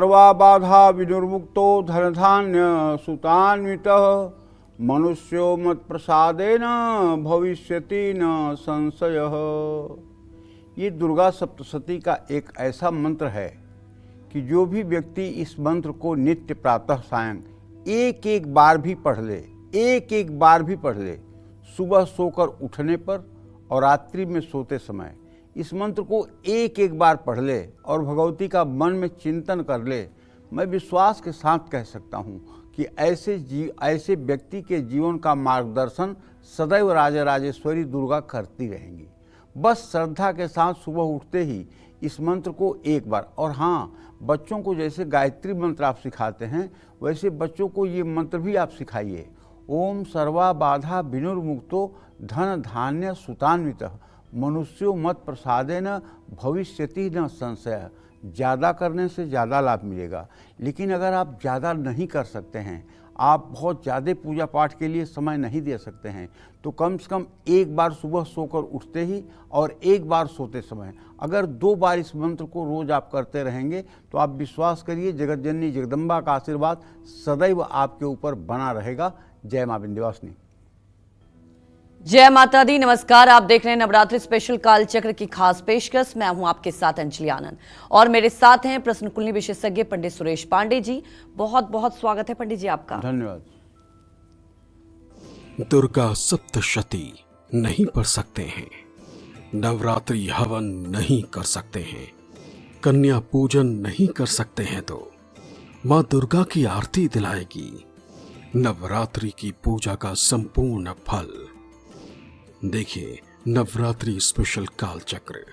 सर्वा बाधा विनिर्मुक्तो धनधान्य सुतान्वितः मनुष्यो मत प्रसादेन भविष्यति न संशयः। ये दुर्गा सप्तशती का एक ऐसा मंत्र है कि जो भी व्यक्ति इस मंत्र को नित्य प्रातः सायं एक एक बार भी पढ़ ले, सुबह सोकर उठने पर और रात्रि में सोते समय इस मंत्र को एक एक बार पढ़ ले और भगवती का मन में चिंतन कर ले, मैं विश्वास के साथ कह सकता हूँ कि ऐसे व्यक्ति के जीवन का मार्गदर्शन सदैव राजा राजेश्वरी दुर्गा करती रहेंगी। बस श्रद्धा के साथ सुबह उठते ही इस मंत्र को एक बार, और हाँ, बच्चों को जैसे गायत्री मंत्र आप सिखाते हैं वैसे बच्चों को ये मंत्र भी आप सिखाइए। ओम सर्वा बाधा विनिर्मुक्तो धन धान्य सुतान्वितः मनुष्यो मत प्रसादेन भविष्यति न संशय। ज़्यादा करने से ज़्यादा लाभ मिलेगा, लेकिन अगर आप ज़्यादा नहीं कर सकते हैं, आप बहुत ज़्यादा पूजा पाठ के लिए समय नहीं दे सकते हैं, तो कम से कम एक बार सुबह सोकर उठते ही और एक बार सोते समय अगर 2 बार इस मंत्र को रोज़ आप करते रहेंगे तो आप विश्वास करिए जगत जननी जगदम्बा का आशीर्वाद सदैव आपके ऊपर बना रहेगा। जय मां विंध्यवासिनी। जय माता दी। नमस्कार, आप देख रहे हैं नवरात्रि स्पेशल काल चक्र की खास पेशकश। मैं हूं आपके साथ अंजलि आनंद और मेरे साथ हैं प्रश्न कुंडली विशेषज्ञ पंडित सुरेश पांडे जी। बहुत बहुत स्वागत है पंडित जी आपका। धन्यवाद। दुर्गा सप्तशती नहीं पढ़ सकते हैं, नवरात्रि हवन नहीं कर सकते हैं, कन्या पूजन नहीं कर सकते हैं, तो मां दुर्गा की आरती दिलाएगी नवरात्रि की पूजा का संपूर्ण फल। देखिए नवरात्रि स्पेशल काल चक्र।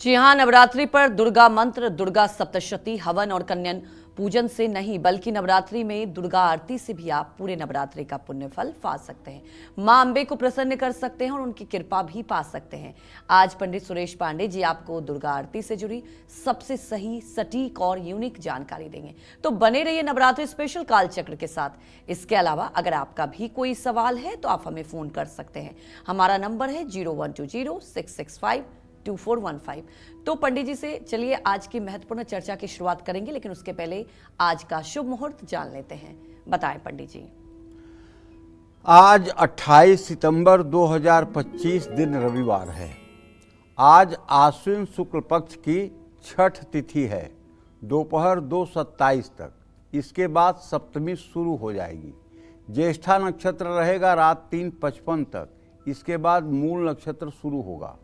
जी हां, नवरात्रि पर दुर्गा मंत्र, दुर्गा सप्तशती हवन और कन्या पूजन से नहीं बल्कि नवरात्रि में दुर्गा आरती से भी आप पूरे नवरात्रि का पुण्य फल पा सकते हैं, मां अंबे को प्रसन्न कर सकते हैं और उनकी कृपा भी पा सकते हैं। आज पंडित सुरेश पांडे जी आपको दुर्गा आरती से जुड़ी सबसे सही, सटीक और यूनिक जानकारी देंगे, तो बने रहिए नवरात्रि स्पेशल काल चक्र के साथ। इसके अलावा अगर आपका भी कोई सवाल है तो आप हमें फोन कर सकते हैं। हमारा नंबर है 0120-665-2415। तो पंडित जी से चलिए आज की महत्वपूर्ण चर्चा की शुरुआत करेंगे, लेकिन उसके पहले आज का शुभ मुहूर्त जान लेते हैं। बताएं पंडित जी। आज 28 सितंबर 2025 दिन रविवार है। आज आश्विन शुक्ल पक्ष की छठ तिथि है, दोपहर 2:27 तक। इसके बाद सप्तमी शुरू हो जाएगी। ज्येष्ठा नक्षत्र रहेगा रात 3:55 तक। इसके बाद मूल नक्षत्र शुरू होगा।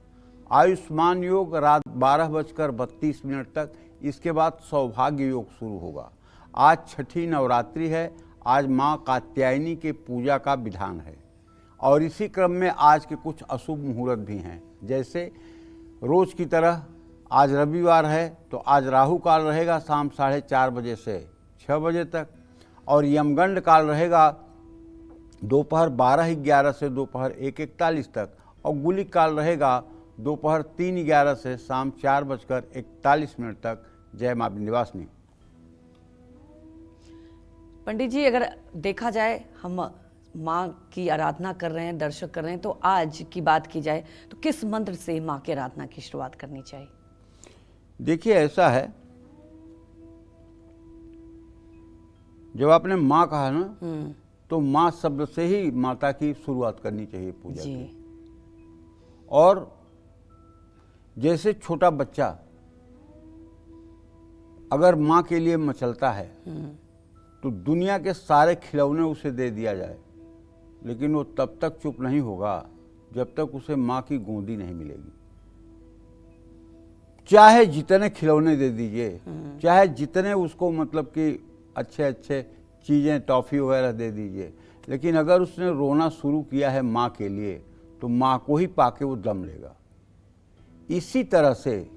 आयुष्मान योग रात 12:32 तक। इसके बाद सौभाग्य योग शुरू होगा। आज छठी नवरात्रि है। आज माँ कात्यायनी के पूजा का विधान है और इसी क्रम में आज के कुछ अशुभ मुहूर्त भी हैं। जैसे रोज की तरह आज रविवार है तो आज राहु काल रहेगा शाम 4:30 बजे से 6 बजे तक, और यमगंड काल रहेगा दोपहर 12:11 से दोपहर 1:41 तक, और गुलिक काल रहेगा दोपहर 3:11 से शाम 4:41 तक। जय मां विंध्यवासिनी। पंडित जी, अगर देखा जाए हम माँ की आराधना कर रहे हैं, दर्शन कर रहे हैं, तो आज की बात की जाए तो किस मंत्र से माँ की आराधना की शुरुआत करनी चाहिए? देखिए ऐसा है, जब आपने माँ कहा ना तो माँ शब्द से ही माता की शुरुआत करनी चाहिए पूजा की। और जैसे छोटा बच्चा अगर माँ के लिए मचलता है तो दुनिया के सारे खिलौने उसे दे दिया जाए, लेकिन वो तब तक चुप नहीं होगा जब तक उसे माँ की गोदी नहीं मिलेगी। चाहे जितने खिलौने दे दीजिए, चाहे जितने उसको मतलब कि अच्छे अच्छे चीज़ें, टॉफ़ी वगैरह दे दीजिए, लेकिन अगर उसने रोना शुरू किया है माँ के लिए तो माँ को ही पाके वो दम लेगा। इसी तरह से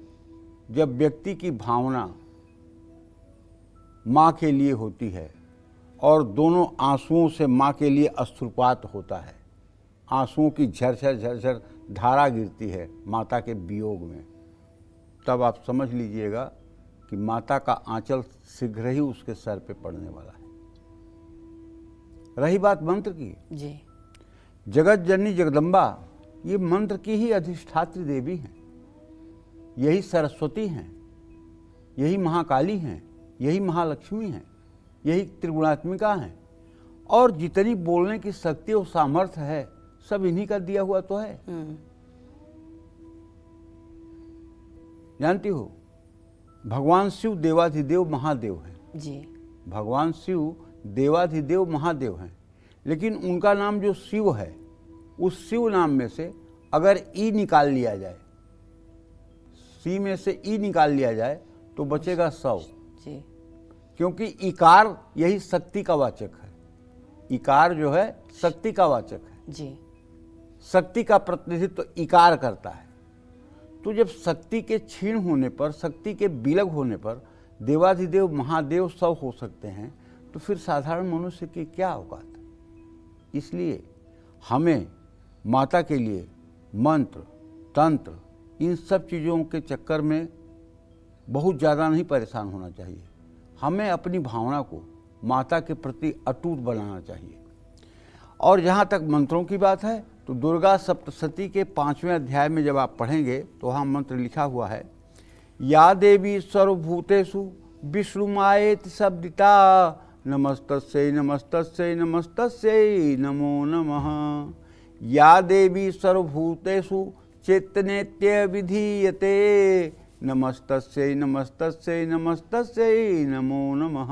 जब व्यक्ति की भावना माँ के लिए होती है और दोनों आंसुओं से माँ के लिए अश्रुपात होता है, आंसुओं की झरझर झरझर धारा गिरती है माता के वियोग में, तब आप समझ लीजिएगा कि माता का आंचल शीघ्र ही उसके सर पे पड़ने वाला है। रही बात मंत्र की जी, जगत जननी जगदम्बा ये मंत्र की ही अधिष्ठात्री देवी हैं, यही सरस्वती हैं। यही महाकाली हैं, यही महालक्ष्मी हैं, यही त्रिगुणात्मिका हैं। और जितनी बोलने की शक्ति और सामर्थ्य है सब इन्हीं का दिया हुआ तो है। जानती हो, भगवान शिव देवाधिदेव महादेव हैं जी। भगवान शिव देवाधिदेव महादेव हैं, लेकिन उनका नाम जो शिव है, उस शिव नाम में से अगर ई निकाल लिया जाए, सी में से ई निकाल लिया जाए तो बचेगा 100 जी। क्योंकि इकार यही शक्ति का वाचक है। इकार जो है शक्ति का वाचक है जी। शक्ति का प्रतिनिधित्व तो इकार करता है। तो जब शक्ति के क्षीण होने पर, शक्ति के विलग होने पर देवाधिदेव महादेव सब हो सकते हैं, तो फिर साधारण मनुष्य की क्या औकात। इसलिए हमें माता के लिए मंत्र, तंत्र, इन सब चीज़ों के चक्कर में बहुत ज़्यादा नहीं परेशान होना चाहिए। हमें अपनी भावना को माता के प्रति अटूट बनाना चाहिए। और जहाँ तक मंत्रों की बात है, तो दुर्गा सप्तशती के 5वें अध्याय में जब आप पढ़ेंगे तो वहाँ मंत्र लिखा हुआ है, या देवी सर्वभूतेषु विष्णुमायेति शब्दिता नमस्तस्यै नमस्तस्यै नमस्तस्यै नमो नमः। या देवी सर्वभूतेषु चैतन्येत्य विधीयते नमस्तस्यै नमस्तस्यै नमस्तस्यै नमो नमः।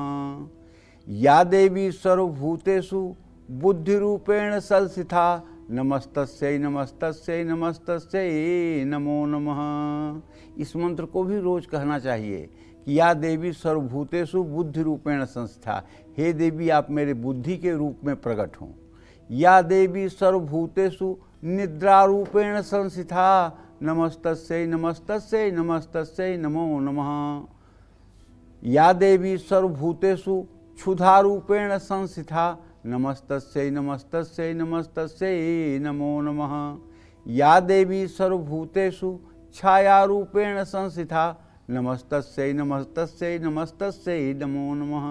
या देवी सर्वभूतेषु बुद्धिरूपेण संस्थिता नमस्तस्यै नमस्तस्यै नमस्तस्यै नमो नमः। इस मंत्र को भी रोज कहना चाहिए कि या देवी सर्वभूतेषु बुद्धि रूपेण संस्था, हे देवी आप मेरे बुद्धि के रूप में प्रकट हों। या देवी सर्वभूतेषु निद्रा रूपेण संस्थिता नमस्तस्यै नमस्तस्यै नमस्तस्यै नमो नमः। या देवी सर्वभूतेषु क्षुधा रूपेण संस्थिता नमस्तस्यै नमस्तस्यै नमस्तस्यै नमो नमः। या देवी सर्वभूतेषु छाया रूपेण संस्थिता नमस्तस्यै नमस्तस्यै नमस्तस्यै नमो नमः।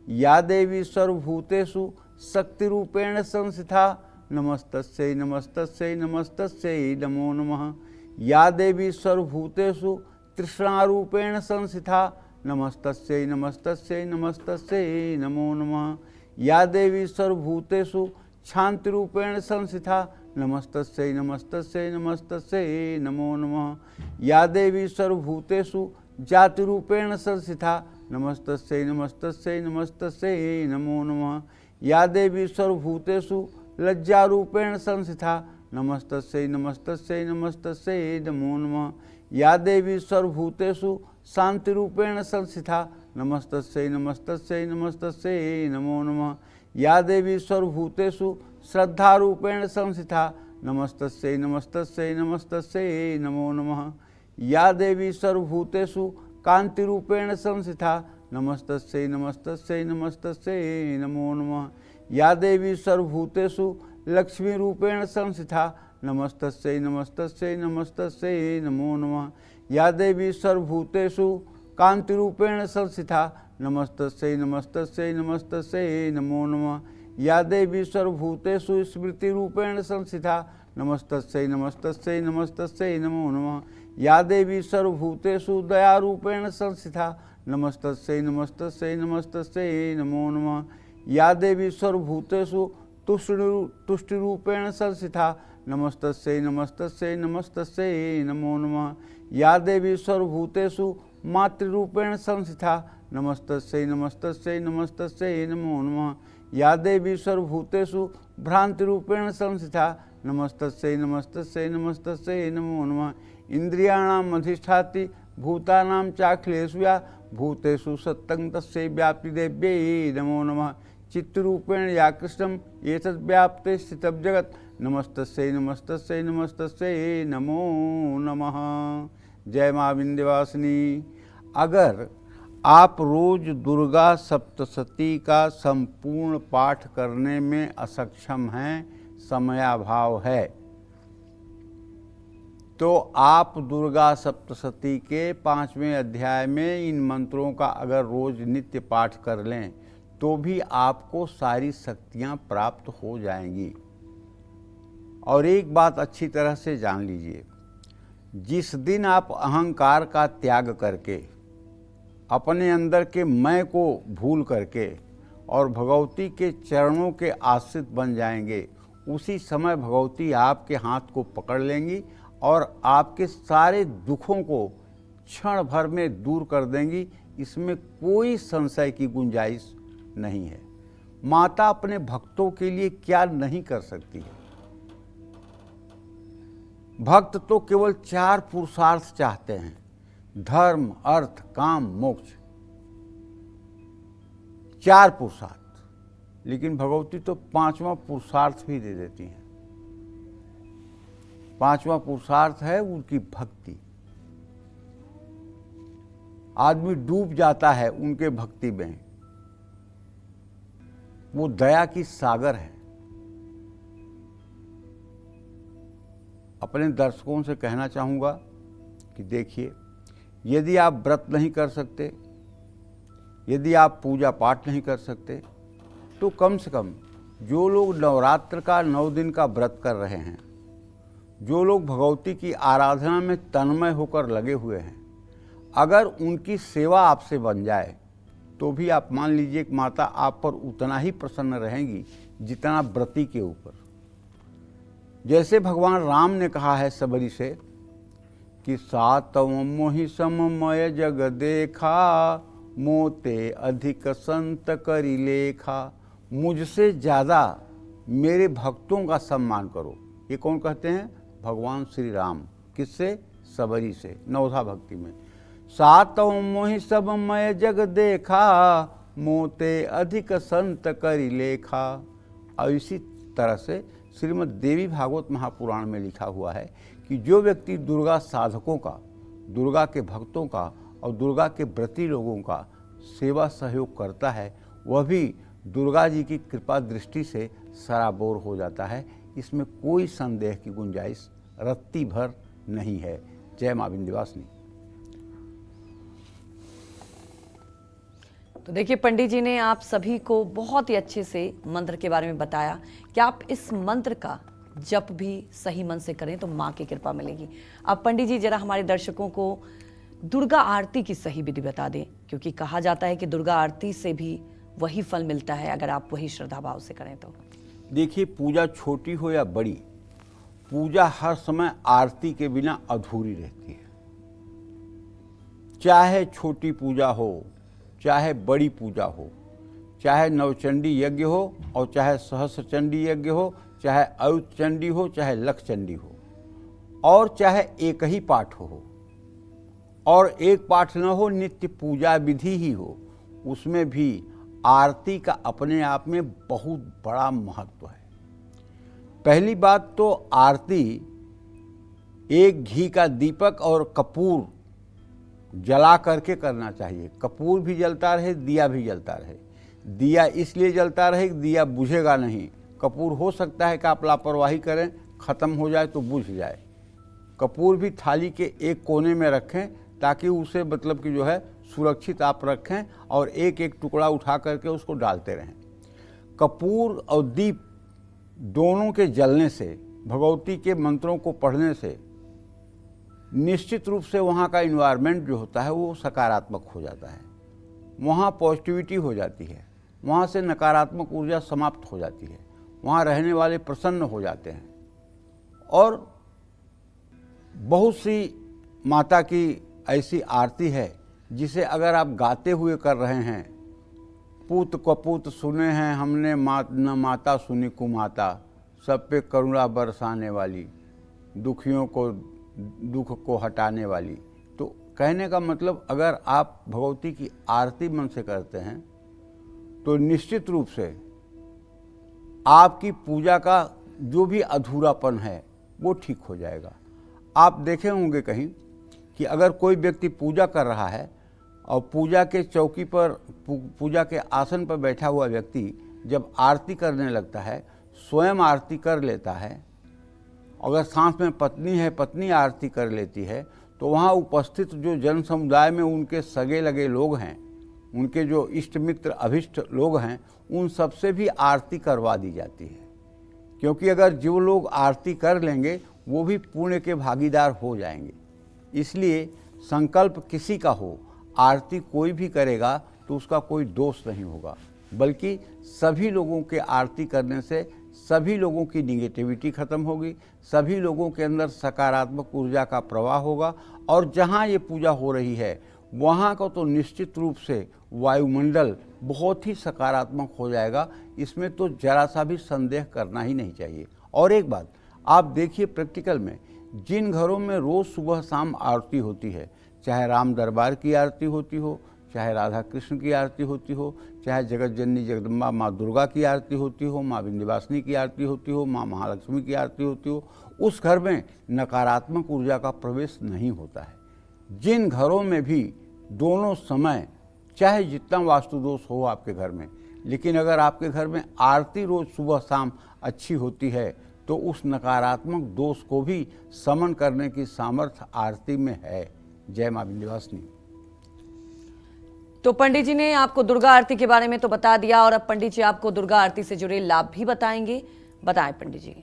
या देवी सर्वभूतेषु शक्ति रूपेण संस्थिता नमस्तस्यै नमस्तस्यै नमस्तस्यै नमो नमः। या देवी सर्वभूतेषु तृष्णा रूपेण संस्थिता नमस्तस्यै नमस्तस्यै नमस्तस्यै नमो नमः। या देवी सर्वभूतेषु शांति रूपेण संस्थिता नमस्तस्यै नमस्तस्यै नमस्तस्यै नमो नमः। या देवी सर्वभूतेषु जाति रूपेण संस्थिता नमस्तस्यै नमस्तस्यै नमस्तस्यै नमो नमः। या देवी सर्वभूतेषु लज्जा रूपेण संस्थिता नमस्तस्यै नमस्तस्यै नमस्तस्यै नमो नमः। या देवी सर्वभूतेषु शांति रूपेण संस्थिता नमस्तस्यै नमस्तस्यै नमस्तस्यै नमो नमः। या देवी सर्वभूतेषु श्रद्धा रूपेण संस्थिता नमस्तस्यै नमस्तस्यै नमस्तस्यै नमो नमः। या देवी सर्वभूतेषु कांति रूपेण संस्थिता नमस्तस्यै नमस्तस्यै नमस्तस्यै नमो नमः। या देवी सर्वभूतेषु लक्ष्मी रूपेण संस्थिता नमस्तस्यै नमस्तस्यै नमस्तस्यै नमो नमः। या देवी सर्वभूतेषु कांति रूपेण संस्थिता नमस्तस्यै नमस्तस्यै नमस्तस्यै नमो नमः। या देवी सर्वभूतेषु स्मृति रूपेण संस्थिता नमस्तस्यै नमस्तस्यै नमस्तस्यै नमो नमः। या देवी सर्वभूतेषु दया रूपेण संस्थिता नमस्तस्यै नमस्तस्यै नमस्तस्यै नमो नमः। या देवी सर्वभूतेषु तुष्टि रूपेण संस्थिता नमस्तस्यै नमस्तस्यै नमस्तस्यै नमो नमः। या देवी सर्वभूतेषु मातृरूपेण संस्थिता नमस्तस्यै नमस्तस्यै नमस्तस्यै नमो नमः। या देवी सर्वभूतेषु भ्रांति रूपेण संस्थिता नमस्तस्यै नमस्तस्यै नमस्तस्यै नमो नमः। इंद्रियाणाम अधिष्ठाति भूतानां चाखिलेषु या भूतेषु सत्तं तस्यै व्याप्तिदेव्यै नमो नमः। चित्तरूपेण या कृष्णम् एतद् व्याप्ते स्थितं जगत् नमस्तस्यै नमस्तस्यै नमस्तस्यै नमो नमः। जय माँ विंध्यवासिनी। अगर आप रोज दुर्गा सप्तशती का संपूर्ण पाठ करने में असक्षम हैं, समयाभाव है, तो आप दुर्गा सप्तशती के 5वें अध्याय में इन मंत्रों का अगर रोज नित्य पाठ कर लें तो भी आपको सारी शक्तियां प्राप्त हो जाएंगी। और एक बात अच्छी तरह से जान लीजिए, जिस दिन आप अहंकार का त्याग करके अपने अंदर के मैं को भूल करके और भगवती के चरणों के आश्रित बन जाएंगे, उसी समय भगवती आपके हाथ को पकड़ लेंगी और आपके सारे दुखों को क्षण भर में दूर कर देंगी। इसमें कोई संशय की गुंजाइश नहीं है। माता अपने भक्तों के लिए क्या नहीं कर सकती है। भक्त तो केवल 4 पुरुषार्थ चाहते हैं, धर्म, अर्थ, काम, मोक्ष, 4 पुरुषार्थ। लेकिन भगवती तो 5वां पुरुषार्थ भी दे देती हैं। 5वां पुरुषार्थ है उनकी भक्ति। आदमी डूब जाता है उनके भक्ति में। वो दया की सागर है। अपने दर्शकों से कहना चाहूँगा कि देखिए, यदि आप व्रत नहीं कर सकते, यदि आप पूजा पाठ नहीं कर सकते, तो कम से कम जो लोग नवरात्र का 9 दिन का व्रत कर रहे हैं, जो लोग भगवती की आराधना में तन्मय होकर लगे हुए हैं, अगर उनकी सेवा आपसे बन जाए तो भी आप मान लीजिए कि माता आप पर उतना ही प्रसन्न रहेंगी जितना व्रती के ऊपर। जैसे भगवान राम ने कहा है सबरी से कि सातव मोहि सममय जग देखा, मोते अधिक संत करी लेखा। मुझसे ज़्यादा मेरे भक्तों का सम्मान करो। ये कौन कहते हैं? भगवान श्री राम। किससे? सबरी से, नवधा भक्ति में। सातव मोहि सब मय जग देखा, मोते अधिक संत करी लेखा। और इसी तरह से श्रीमद् देवी भागवत महापुराण में लिखा हुआ है कि जो व्यक्ति दुर्गा साधकों का, दुर्गा के भक्तों का और दुर्गा के व्रती लोगों का सेवा सहयोग करता है, वह भी दुर्गा जी की कृपा दृष्टि से सराबोर हो जाता है। इसमें कोई संदेह की गुंजाइश रत्ती भर नहीं है। जय मां विंध्यवासिनी। तो देखिए, पंडित जी ने आप सभी को बहुत ही अच्छे से मंत्र के बारे में बताया कि आप इस मंत्र का जप भी सही मन से करें तो माँ की कृपा मिलेगी। अब पंडित जी जरा हमारे दर्शकों को दुर्गा आरती की सही विधि बता दें, क्योंकि कहा जाता है कि दुर्गा आरती से भी वही फल मिलता है अगर आप वही श्रद्धा भाव से करें तो। देखिए, पूजा छोटी हो या बड़ी, पूजा हर समय आरती के बिना अधूरी रहती है। चाहे छोटी पूजा हो, चाहे बड़ी पूजा हो, चाहे नवचंडी यज्ञ हो और चाहे सहस्र चंडी यज्ञ हो, चाहे अयुत चंडी हो, चाहे लख चंडी हो, और चाहे एक ही पाठ हो और एक पाठ न हो, नित्य पूजा विधि ही हो, उसमें भी आरती का अपने आप में बहुत बड़ा महत्व है। पहली बात तो आरती एक घी का दीपक और कपूर जला करके करना चाहिए। कपूर भी जलता रहे, दिया भी जलता रहे। दिया इसलिए जलता रहे कि दिया बुझेगा नहीं। कपूर हो सकता है कि आप लापरवाही करें, ख़त्म हो जाए तो बुझ जाए। कपूर भी थाली के एक कोने में रखें ताकि उसे मतलब कि जो है सुरक्षित आप रखें और एक एक टुकड़ा उठा करके उसको डालते रहें। कपूर और दीप दोनों के जलने से, भगवती के मंत्रों को पढ़ने से निश्चित रूप से वहाँ का इन्वायरमेंट जो होता है वो सकारात्मक हो जाता है। वहाँ पॉजिटिविटी हो जाती है, वहाँ से नकारात्मक ऊर्जा समाप्त हो जाती है, वहाँ रहने वाले प्रसन्न हो जाते हैं। और बहुत सी माता की ऐसी आरती है जिसे अगर आप गाते हुए कर रहे हैं, पूत कपूत सुने हैं हमने न माता सुनी कुमाता, सब पे करुणा बरसाने वाली, दुखियों को दुख को हटाने वाली। तो कहने का मतलब, अगर आप भगवती की आरती मन से करते हैं तो निश्चित रूप से आपकी पूजा का जो भी अधूरापन है वो ठीक हो जाएगा। आप देखे होंगे कहीं कि अगर कोई व्यक्ति पूजा कर रहा है और पूजा के चौकी पर, पूजा के आसन पर बैठा हुआ व्यक्ति जब आरती करने लगता है, स्वयं आरती कर लेता है, अगर साथ में पत्नी है, पत्नी आरती कर लेती है, तो वहाँ उपस्थित जो जन समुदाय में उनके सगे लगे लोग हैं, उनके जो इष्ट मित्र अभिष्ट लोग हैं, उन सबसे भी आरती करवा दी जाती है। क्योंकि अगर जो लोग आरती कर लेंगे वो भी पुण्य के भागीदार हो जाएंगे। इसलिए संकल्प किसी का हो, आरती कोई भी करेगा तो उसका कोई दोष नहीं होगा, बल्कि सभी लोगों के आरती करने से सभी लोगों की निगेटिविटी खत्म होगी, सभी लोगों के अंदर सकारात्मक ऊर्जा का प्रवाह होगा। और जहाँ ये पूजा हो रही है वहाँ का तो निश्चित रूप से वायुमंडल बहुत ही सकारात्मक हो जाएगा, इसमें तो जरा सा भी संदेह करना ही नहीं चाहिए। और एक बात आप देखिए प्रैक्टिकल में, जिन घरों में रोज़ सुबह शाम आरती होती है, चाहे राम दरबार की आरती होती हो, चाहे राधा कृष्ण की आरती होती हो, चाहे जगत जननी जगदम्बा माँ दुर्गा की आरती होती हो, माँ विंध्यवासिनी की आरती होती हो, माँ महालक्ष्मी की आरती होती हो, उस घर में नकारात्मक ऊर्जा का प्रवेश नहीं होता है। जिन घरों में भी दोनों समय चाहे जितना वास्तु दोष हो आपके घर में, लेकिन अगर आपके घर में आरती रोज सुबह शाम अच्छी होती है तो उस नकारात्मक दोष को भी समन करने की सामर्थ्य आरती में है। जय माँ विंध्यवासिनी। तो पंडित जी ने आपको दुर्गा आरती के बारे में तो बता दिया, और अब पंडित जी आपको दुर्गा आरती से जुड़े लाभ भी बताएंगे। बताएं पंडित जी।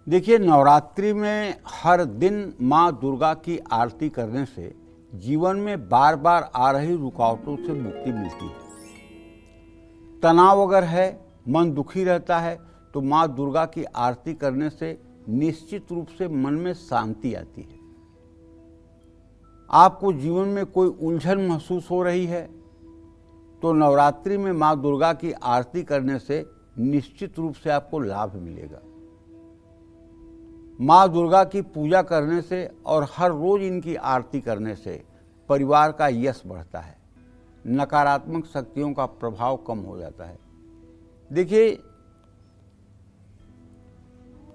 देखिए, नवरात्रि में हर दिन माँ दुर्गा की आरती करने से जीवन में बार बार आ रही रुकावटों से मुक्ति मिलती है। तनाव अगर है, मन दुखी रहता है, तो माँ दुर्गा की आरती करने से निश्चित रूप से मन में शांति आती है। आपको जीवन में कोई उलझन महसूस हो रही है तो नवरात्रि में माँ दुर्गा की आरती करने से निश्चित रूप से आपको लाभ मिलेगा। माँ दुर्गा की पूजा करने से और हर रोज इनकी आरती करने से परिवार का यश बढ़ता है, नकारात्मक शक्तियों का प्रभाव कम हो जाता है। देखिए,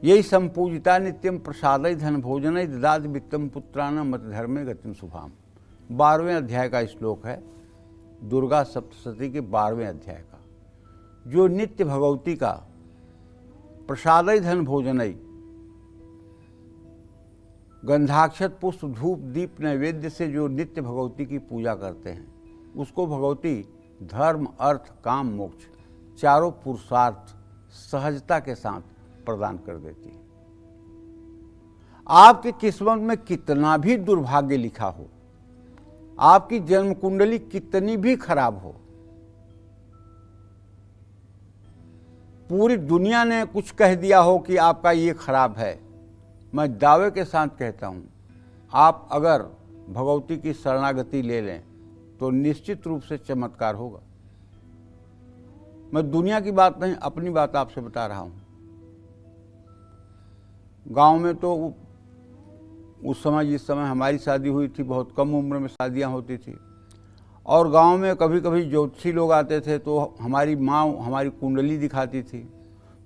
यही संपूजिता नित्यम प्रसादय धन भोजनय ददाति वित्तम पुत्राणाम मत धर्मे गतिम शुभाम, 12वें अध्याय का श्लोक है, दुर्गा सप्तशती के 12वें अध्याय का। जो नित्य भगवती का प्रसादय धन भोजनय, गंधाक्षत पुष्प धूप दीप नैवेद्य से जो नित्य भगवती की पूजा करते हैं, उसको भगवती धर्म अर्थ काम मोक्ष चारों पुरुषार्थ सहजता के साथ प्रदान कर देती है। आपकी किस्मत में कितना भी दुर्भाग्य लिखा हो, आपकी जन्म कुंडली कितनी भी खराब हो, पूरी दुनिया ने कुछ कह दिया हो कि आपका ये खराब है, मैं दावे के साथ कहता हूं, आप अगर भगवती की शरणागति ले लें तो निश्चित रूप से चमत्कार होगा। मैं दुनिया की बात नहीं, अपनी बात आपसे बता रहा हूं। गांव में तो उस समय, जिस समय हमारी शादी हुई थी, बहुत कम उम्र में शादियां होती थी, और गांव में कभी कभी ज्योतिषी लोग आते थे तो हमारी माँ हमारी कुंडली दिखाती थी,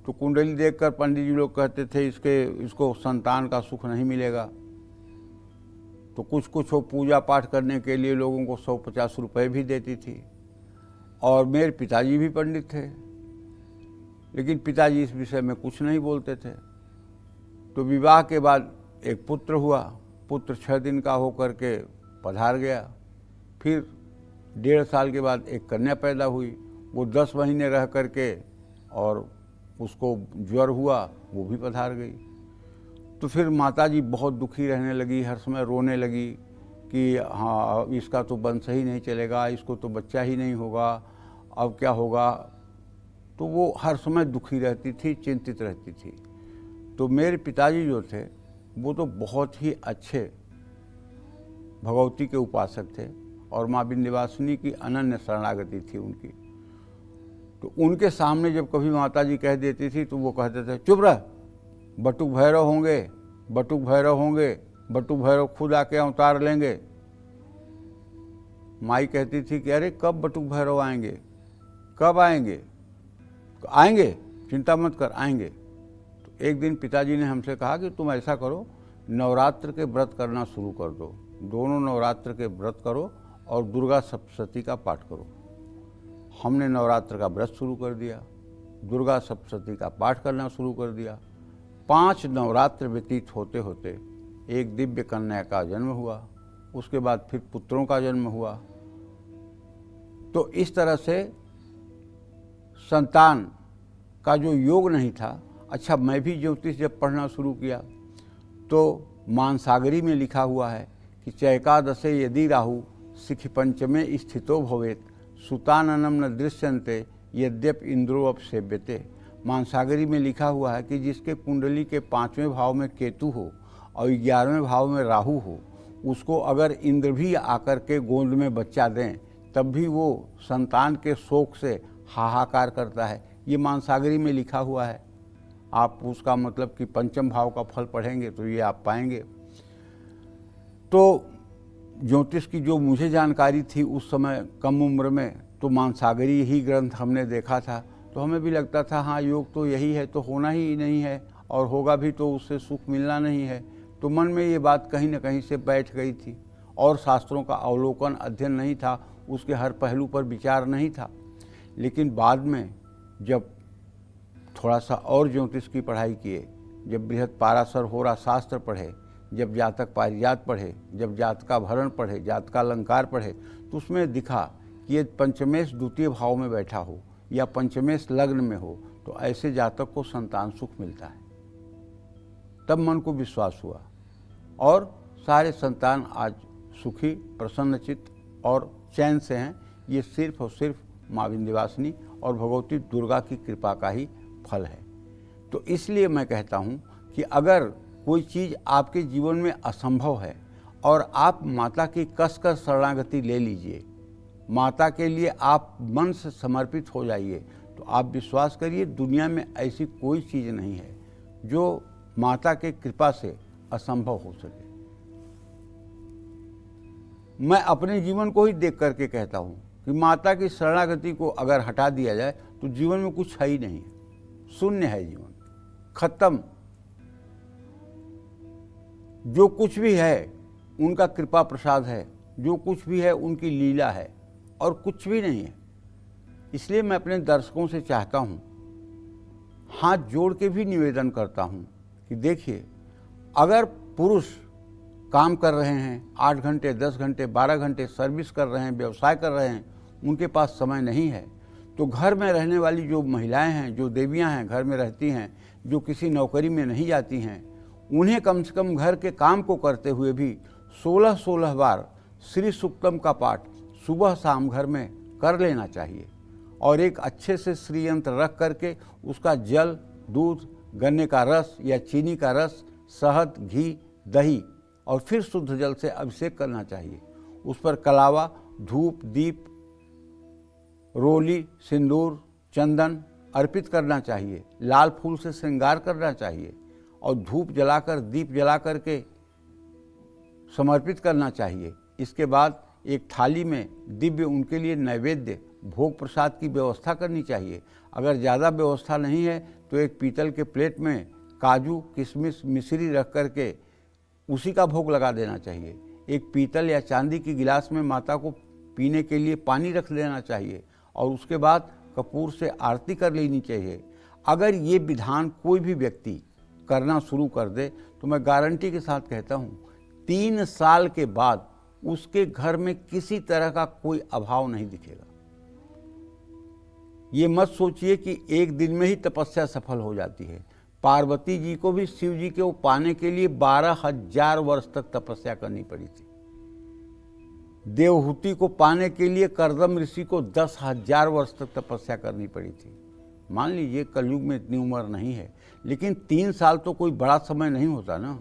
तो कुंडली देखकर पंडित जी लोग कहते थे इसको संतान का सुख नहीं मिलेगा। तो कुछ वो पूजा पाठ करने के लिए लोगों को 150 रुपये भी देती थी। और मेरे पिताजी भी पंडित थे, लेकिन पिताजी इस विषय में कुछ नहीं बोलते थे। तो विवाह के बाद एक पुत्र हुआ, पुत्र 6 दिन का होकर के पधार गया। फिर 1.5 साल के बाद एक कन्या पैदा हुई, वो 10 महीने रह करके और उसको ज्वर हुआ, वो भी पधार गई। तो फिर माताजी बहुत दुखी रहने लगी, हर समय रोने लगी कि हाँ, इसका तो वंश ही नहीं चलेगा, इसको तो बच्चा ही नहीं होगा, अब क्या होगा। तो वो हर समय दुखी रहती थी, चिंतित रहती थी। तो मेरे पिताजी जो थे वो तो बहुत ही अच्छे भगवती के उपासक थे और माँ विंध्यवासिनी की अनन्य शरणागति थी उनकी। तो उनके सामने जब कभी माताजी कह देती थी तो वो कहते थे, चुप रह, बटुक भैरव होंगे, बटुक भैरव होंगे, बटुक भैरव खुद आके अवतार लेंगे। माई कहती थी कि अरे कब बटुक भैरव आएंगे, कब आएंगे? आएंगे, चिंता मत कर, आएंगे। तो एक दिन पिताजी ने हमसे कहा कि तुम ऐसा करो, नवरात्र के व्रत करना शुरू कर दो, दोनों नवरात्र के व्रत करो और दुर्गा सप्तशती का पाठ करो। हमने नवरात्र का व्रत शुरू कर दिया, दुर्गा सप्तशती का पाठ करना शुरू कर दिया। 5 नवरात्र व्यतीत होते होते एक दिव्य कन्या का जन्म हुआ, उसके बाद फिर पुत्रों का जन्म हुआ। तो इस तरह से संतान का जो योग नहीं था। अच्छा, मैं भी ज्योतिष जब पढ़ना शुरू किया तो मानसागरी में लिखा हुआ है कि चैकादशे यदि राहु शिखि पंचमे स्थितो भवेत सुताननम न दृश्यन्ते यद्यप इंद्रो अब सेव्यते। मानसागरी में लिखा हुआ है कि जिसके कुंडली के 5वें भाव में केतु हो और 11वें भाव में राहु हो, उसको अगर इंद्र भी आकर के गोद में बच्चा दें तब भी वो संतान के शोक से हाहाकार करता है। ये मानसागरी में लिखा हुआ है। आप उसका मतलब कि पंचम भाव का फल पढ़ेंगे तो ये आप पाएंगे। तो ज्योतिष की जो मुझे जानकारी थी उस समय कम उम्र में, तो मानसागरी ही ग्रंथ हमने देखा था, तो हमें भी लगता था हाँ योग तो यही है, तो होना ही नहीं है और होगा भी तो उससे सुख मिलना नहीं है। तो मन में ये बात कहीं न कहीं से बैठ गई थी और शास्त्रों का अवलोकन अध्ययन नहीं था, उसके हर पहलू पर विचार नहीं था। लेकिन बाद में जब थोड़ा सा और ज्योतिष की पढ़ाई किए, जब बृहद पाराशर होरा शास्त्र पढ़े, जब जातक पारिजात पढ़े, जब जातकाभरण पढ़े, जातकालंकार पढ़े, तो उसमें दिखा कि ये पंचमेश द्वितीय भाव में बैठा हो या पंचमेश लग्न में हो तो ऐसे जातक को संतान सुख मिलता है। तब मन को विश्वास हुआ और सारे संतान आज सुखी, प्रसन्नचित्त और चैन से हैं। ये सिर्फ और सिर्फ माँ विंध्यवासिनी और भगवती दुर्गा की कृपा का ही फल है। तो इसलिए मैं कहता हूँ कि अगर कोई चीज़ आपके जीवन में असंभव है और आप माता की कसकर शरणागति ले लीजिए, माता के लिए आप मन से समर्पित हो जाइए, तो आप विश्वास करिए दुनिया में ऐसी कोई चीज़ नहीं है जो माता के कृपा से असंभव हो सके। मैं अपने जीवन को ही देख करके कहता हूँ कि माता की शरणागति को अगर हटा दिया जाए तो जीवन में कुछ है ही नहीं, शून्य है जीवन, खत्म। जो कुछ भी है उनका कृपा प्रसाद है, जो कुछ भी है उनकी लीला है और कुछ भी नहीं है। इसलिए मैं अपने दर्शकों से चाहता हूँ, हाथ जोड़ के भी निवेदन करता हूँ कि देखिए, अगर पुरुष काम कर रहे हैं 8 घंटे, 10 घंटे, 12 घंटे सर्विस कर रहे हैं, व्यवसाय कर रहे हैं, उनके पास समय नहीं है, तो घर में रहने वाली जो महिलाएं हैं, जो देवियां हैं, घर में रहती हैं, जो किसी नौकरी में नहीं जाती हैं, उन्हें कम से कम घर के काम को करते हुए भी 16-16 बार श्री सूक्तम का पाठ सुबह शाम घर में कर लेना चाहिए और एक अच्छे से श्री यंत्र रख करके उसका जल, दूध, गन्ने का रस या चीनी का रस, शहद, घी, दही और फिर शुद्ध जल से अभिषेक करना चाहिए। उस पर कलावा, धूप, दीप, रोली, सिंदूर, चंदन अर्पित करना चाहिए। लाल फूल से श्रृंगार करना चाहिए और धूप जलाकर, दीप जलाकर के समर्पित करना चाहिए। इसके बाद एक थाली में दिव्य उनके लिए नैवेद्य, भोग प्रसाद की व्यवस्था करनी चाहिए। अगर ज़्यादा व्यवस्था नहीं है तो एक पीतल के प्लेट में काजू, किशमिश, मिश्री रख करके उसी का भोग लगा देना चाहिए। एक पीतल या चांदी की गिलास में माता को पीने के लिए पानी रख देना चाहिए और उसके बाद कपूर से आरती कर लेनी चाहिए। अगर ये विधान कोई भी व्यक्ति करना शुरू कर दे तो मैं गारंटी के साथ कहता हूँ 3 साल के बाद उसके घर में किसी तरह का कोई अभाव नहीं दिखेगा। ये मत सोचिए कि एक दिन में ही तपस्या सफल हो जाती है। पार्वती जी को भी शिव जी को पाने के लिए 12,000 वर्ष तक तपस्या करनी पड़ी थी। देवहूति को पाने के लिए करदम ऋषि को 10,000 वर्ष तक तपस्या करनी पड़ी थी। मान लीजिए कलयुग में इतनी उम्र नहीं है, लेकिन 3 साल तो कोई बड़ा समय नहीं होता ना।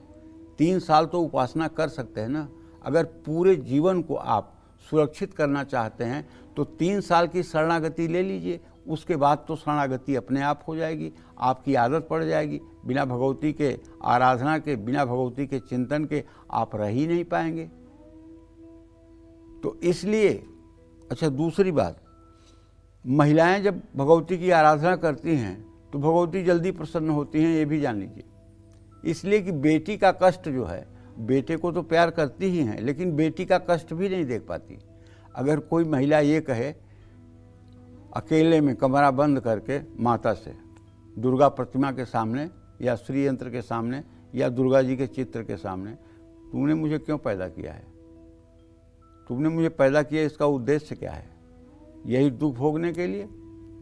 3 साल तो उपासना कर सकते हैं ना। अगर पूरे जीवन को आप सुरक्षित करना चाहते हैं तो 3 साल की शरणागति ले लीजिए। उसके बाद तो शरणागति अपने आप हो जाएगी, आपकी आदत पड़ जाएगी। बिना भगवती के आराधना के, बिना भगवती के चिंतन के आप रह ही नहीं पाएंगे। तो इसलिए अच्छा, दूसरी बात, महिलाएं जब भगवती की आराधना करती हैं तो भगवती जल्दी प्रसन्न होती हैं, ये भी जान लीजिए। इसलिए कि बेटी का कष्ट जो है, बेटे को तो प्यार करती ही हैं लेकिन बेटी का कष्ट भी नहीं देख पाती। अगर कोई महिला ये कहे अकेले में कमरा बंद करके माता से, दुर्गा प्रतिमा के सामने या श्री यंत्र के सामने या दुर्गा जी के चित्र के सामने, तूने मुझे क्यों पैदा किया है, तुमने मुझे पैदा किया, इसका उद्देश्य क्या है? यही दुख भोगने के लिए,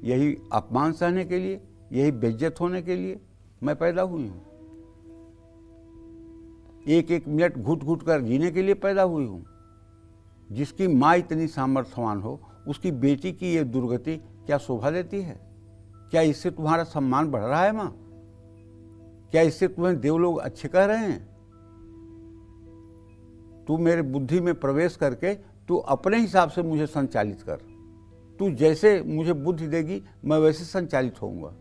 यही अपमान सहने के लिए, यही बेइज्जत होने के लिए मैं पैदा हुई हूँ? एक एक मिनट घुट घुट कर जीने के लिए पैदा हुई हूँ? जिसकी माँ इतनी सामर्थ्यवान हो, उसकी बेटी की ये दुर्गति क्या शोभा देती है? क्या इससे तुम्हारा सम्मान बढ़ रहा है माँ? क्या इससे तुम्हें देव लोग अच्छे कह रहे हैं? तू मेरे बुद्धि में प्रवेश करके तू अपने हिसाब से मुझे संचालित कर। तू जैसे मुझे बुद्धि देगी मैं वैसे संचालित होऊंगा।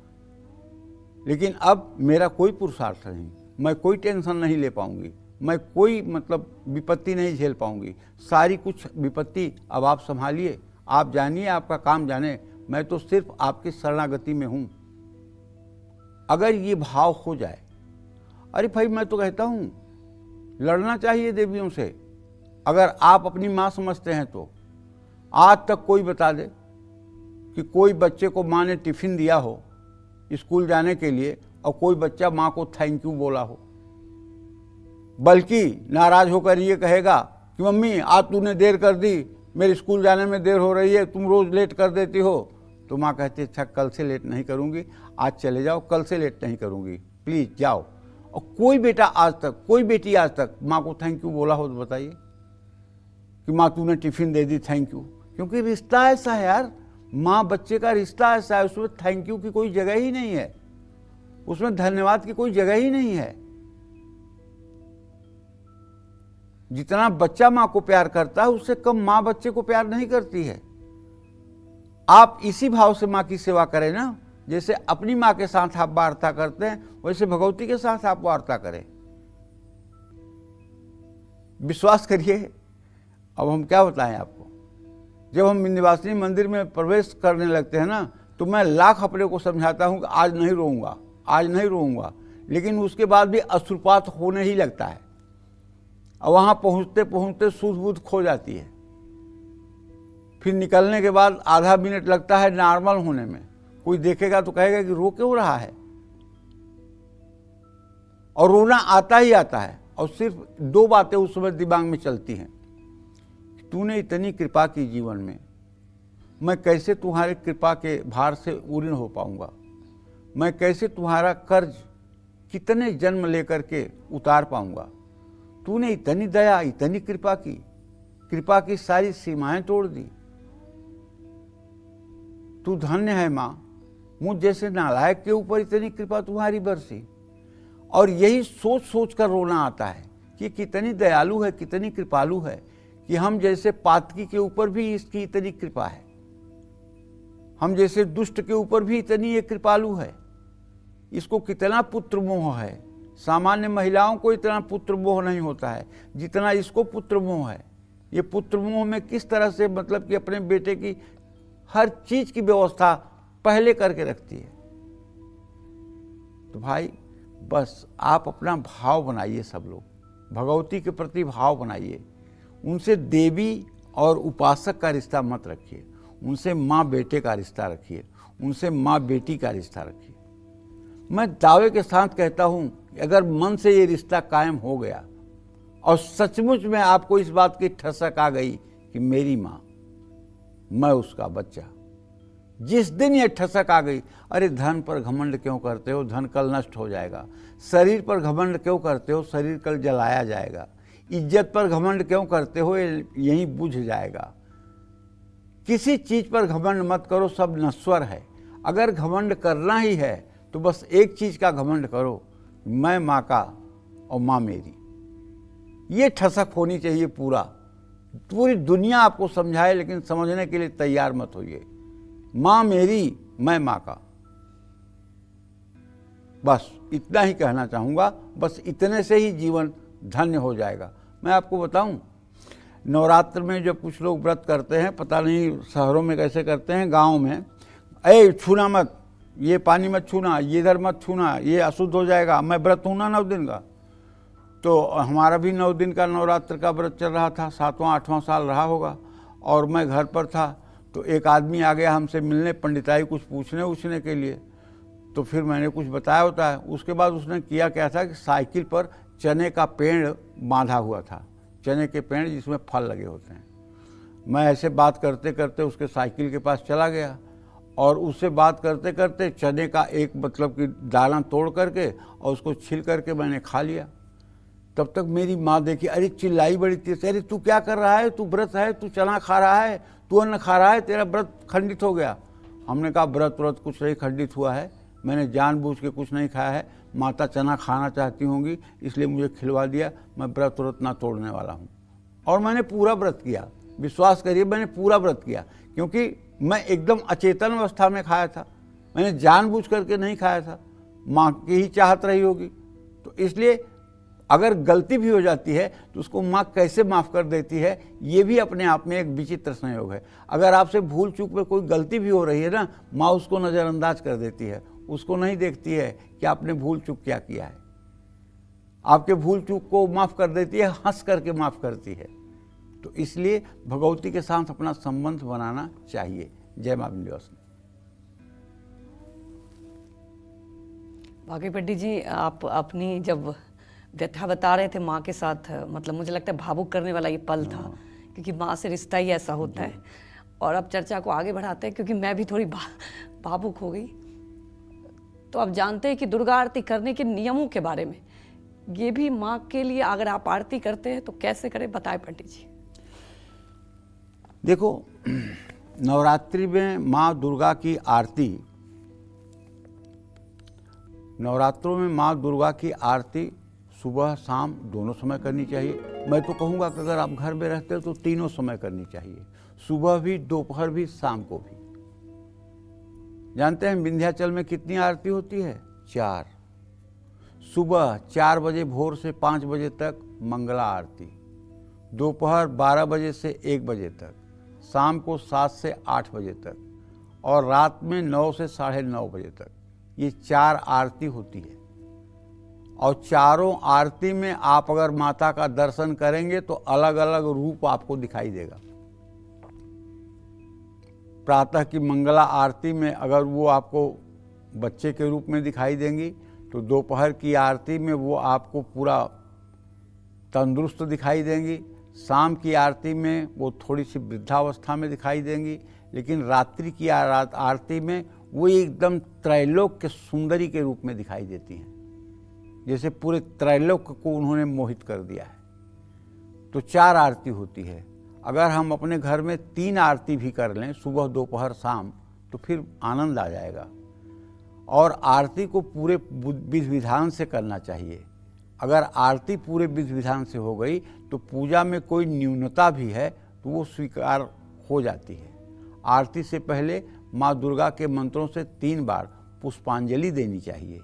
लेकिन अब मेरा कोई पुरुषार्थ नहीं, मैं कोई टेंशन नहीं ले पाऊंगी, मैं कोई विपत्ति नहीं झेल पाऊंगी। सारी कुछ विपत्ति अब आप संभालिए, आप जानिए, आपका काम जाने, मैं तो सिर्फ आपकी शरणागति में हूं। अगर ये भाव हो जाए, अरे भाई मैं तो कहता हूं लड़ना चाहिए देवियों से। अगर आप अपनी माँ समझते हैं तो आज तक कोई बता दे कि कोई बच्चे को माँ ने टिफिन दिया हो स्कूल जाने के लिए और कोई बच्चा माँ को थैंक यू बोला हो, बल्कि नाराज होकर ये कहेगा कि मम्मी आज तूने देर कर दी, मेरे स्कूल जाने में देर हो रही है, तुम रोज लेट कर देती हो। तो माँ कहती है अच्छा कल से लेट नहीं करूँगी, आज चले जाओ, कल से लेट नहीं करूँगी, प्लीज़ जाओ। और कोई बेटा आज तक, कोई बेटी आज तक माँ को थैंक यू बोला हो तो बताइए कि माँ तूने tiffin they the, thank you. क्योंकि रिश्ता ऐसा है यार, माँ बच्चे का रिश्ता ऐसा है, उसमें थैंक यू की कोई जगह ही नहीं है, उसमें धन्यवाद की कोई जगह ही नहीं है। जितना बच्चा माँ को प्यार करता है उससे कम माँ बच्चे को प्यार नहीं करती है। आप इसी भाव से माँ की सेवा करें ना, जैसे अपनी माँ के साथ आप वार्ता करते हैं वैसे भगवती के साथ आप वार्ता करें। विश्वास करिए, अब हम क्या बताएं आपको, जब हम विंध्यवासिनी मंदिर में प्रवेश करने लगते हैं ना तो मैं लाख अपने को समझाता हूं कि आज नहीं रोऊंगा, आज नहीं रोऊंगा, लेकिन उसके बाद भी अश्रुपात होने ही लगता है। और वहां पहुंचते पहुंचते सुध बुध खो जाती है। फिर निकलने के बाद आधा मिनट लगता है नॉर्मल होने में। कोई देखेगा तो कहेगा कि रो क्यों रहा है, और रोना आता ही आता है। और सिर्फ दो बातें उस समय दिमाग में चलती हैं, तूने इतनी कृपा की जीवन में, मैं कैसे तुम्हारे कृपा के भार से उऋण हो पाऊंगा, मैं कैसे तुम्हारा कर्ज कितने जन्म लेकर के उतार पाऊंगा। तूने इतनी दया, इतनी कृपा की सारी सीमाएं तोड़ दी। तू धन्य है माँ, मुझ जैसे नालायक के ऊपर इतनी कृपा तुम्हारी बरसी। और यही सोच सोच कर रोना आता है कि कितनी दयालु है, कितनी कृपालु है, कि हम जैसे पातकी के ऊपर भी इसकी इतनी कृपा है, हम जैसे दुष्ट के ऊपर भी इतनी ये कृपालु है। इसको कितना पुत्र मोह है। सामान्य महिलाओं को इतना पुत्र मोह नहीं होता है जितना इसको पुत्र मोह है। ये पुत्र मोह में किस तरह से कि अपने बेटे की हर चीज की व्यवस्था पहले करके रखती है। तो भाई बस आप अपना भाव बनाइए, सब लोग भगवती के प्रति भाव बनाइए। उनसे देवी और उपासक का रिश्ता मत रखिए, उनसे माँ बेटे का रिश्ता रखिए, उनसे माँ बेटी का रिश्ता रखिए। मैं दावे के साथ कहता हूं कि अगर मन से ये रिश्ता कायम हो गया और सचमुच में आपको इस बात की ठसक आ गई कि मेरी माँ, मैं उसका बच्चा, जिस दिन ये ठसक आ गई, अरे धन पर घमंड क्यों करते हो, धन कल नष्ट हो जाएगा। शरीर पर घमंड क्यों करते हो, शरीर कल जलाया जाएगा। इज्जत पर घमंड क्यों करते हो, यहीं बुझ जाएगा। किसी चीज पर घमंड मत करो, सब नश्वर है। अगर घमंड करना ही है तो बस एक चीज का घमंड करो, मैं माँ का और माँ मेरी। ये ठसक होनी चाहिए। पूरी दुनिया आपको समझाए लेकिन समझने के लिए तैयार मत होइए। माँ मेरी, मैं माँ का। बस इतना ही कहना चाहूँगा। बस इतने से ही जीवन धन्य हो जाएगा। मैं आपको बताऊं, नवरात्र में जब कुछ लोग व्रत करते हैं, पता नहीं शहरों में कैसे करते हैं, गांव में, छूना मत, ये पानी मत छूना, ये इधर मत छूना, ये अशुद्ध हो जाएगा। मैं व्रत हूँ ना 9 दिन का, तो हमारा भी 9 दिन का नवरात्र का व्रत चल रहा था, 7वां 8वां साल रहा होगा। और मैं घर पर था तो एक आदमी आ गया हमसे मिलने, पंडिताई कुछ पूछने के लिए। तो फिर मैंने कुछ बताया होता है। उसके बाद उसने किया क्या था कि साइकिल पर चने का पेड़ बांधा हुआ था, चने के पेड़ जिसमें फल लगे होते हैं। मैं ऐसे बात करते करते उसके साइकिल के पास चला गया और उससे बात करते करते चने का एक कि दाना तोड़ करके और उसको छिल करके मैंने खा लिया। तब तक मेरी माँ देखी, अरे चिल्लाई बड़ी तेज, अरे तू क्या कर रहा है, तू व्रत है, तू चना खा रहा है, तू अन्न खा रहा है, तेरा व्रत खंडित हो गया। हमने कहा व्रत कुछ नहीं खंडित हुआ है, मैंने जानबूझ के कुछ नहीं खाया है, माता चना खाना चाहती होंगी इसलिए मुझे खिलवा दिया, मैं व्रत ना तोड़ने वाला हूँ। और मैंने पूरा व्रत किया, विश्वास करिए मैंने पूरा व्रत किया, क्योंकि मैं एकदम अचेतन अवस्था में खाया था, मैंने जानबूझ करके नहीं खाया था, माँ की ही चाहत रही होगी। तो इसलिए अगर गलती भी हो जाती है तो उसको माँ कैसे माफ़ कर देती है, ये भी अपने आप में एक विचित्र संयोग है। अगर आपसे भूल चूक में कोई गलती भी हो रही है ना, माँ उसको नज़रअंदाज कर देती है, उसको नहीं देखती है कि आपने भूल चूक क्या किया है, आपके भूल चूक को माफ़ कर देती है, हंस करके माफ़ करती है। तो इसलिए भगवती के साथ अपना संबंध बनाना चाहिए। जय मां विंध्यवासिनी। बाकी पंडित जी, आप अपनी जब व्यथा बता रहे थे माँ के साथ, मतलब मुझे लगता है भावुक करने वाला ये पल था, क्योंकि माँ से रिश्ता ही ऐसा होता है। और अब चर्चा को आगे बढ़ाते हैं, क्योंकि मैं भी थोड़ी भावुक हो गई। तो आप जानते हैं कि दुर्गा आरती करने के नियमों के बारे में, ये भी माँ के लिए अगर आप आरती करते हैं तो कैसे करें, बताएं पंडित जी। देखो, नवरात्रि में माँ दुर्गा की आरती, नवरात्रों में माँ दुर्गा की आरती सुबह शाम दोनों समय करनी चाहिए। मैं तो कहूँगा कि अगर आप घर में रहते हो तो तीनों समय करनी चाहिए, सुबह भी, दोपहर भी, शाम को भी। जानते हैं विंध्याचल में कितनी आरती होती है? 4। सुबह 4 बजे भोर से 5 बजे तक मंगला आरती, दोपहर 12 बजे से 1 बजे तक, शाम को 7 से 8 बजे तक, और रात में 9 से 9:30 बजे तक। ये 4 आरती होती है। और चारों आरती में आप अगर माता का दर्शन करेंगे तो अलग अलग रूप आपको दिखाई देगा। प्रातः की मंगला आरती में अगर वो आपको बच्चे के रूप में दिखाई देंगी, तो दोपहर की आरती में वो आपको पूरा तंदुरुस्त दिखाई देंगी, शाम की आरती में वो थोड़ी सी वृद्धावस्था में दिखाई देंगी, लेकिन रात्रि की आरती में वो एकदम त्रैलोक्य सुंदरी के रूप में दिखाई देती हैं, जैसे पूरे त्रैलोक्य को उन्होंने मोहित कर दिया है। तो 4 आरती होती है। अगर हम अपने घर में 3 आरती भी कर लें, सुबह दोपहर शाम, तो फिर आनंद आ जाएगा। और आरती को पूरे विधि विधान से करना चाहिए। अगर आरती पूरे विधि विधान से हो गई तो पूजा में कोई न्यूनता भी है तो वो स्वीकार हो जाती है। आरती से पहले माँ दुर्गा के मंत्रों से 3 बार पुष्पांजलि देनी चाहिए।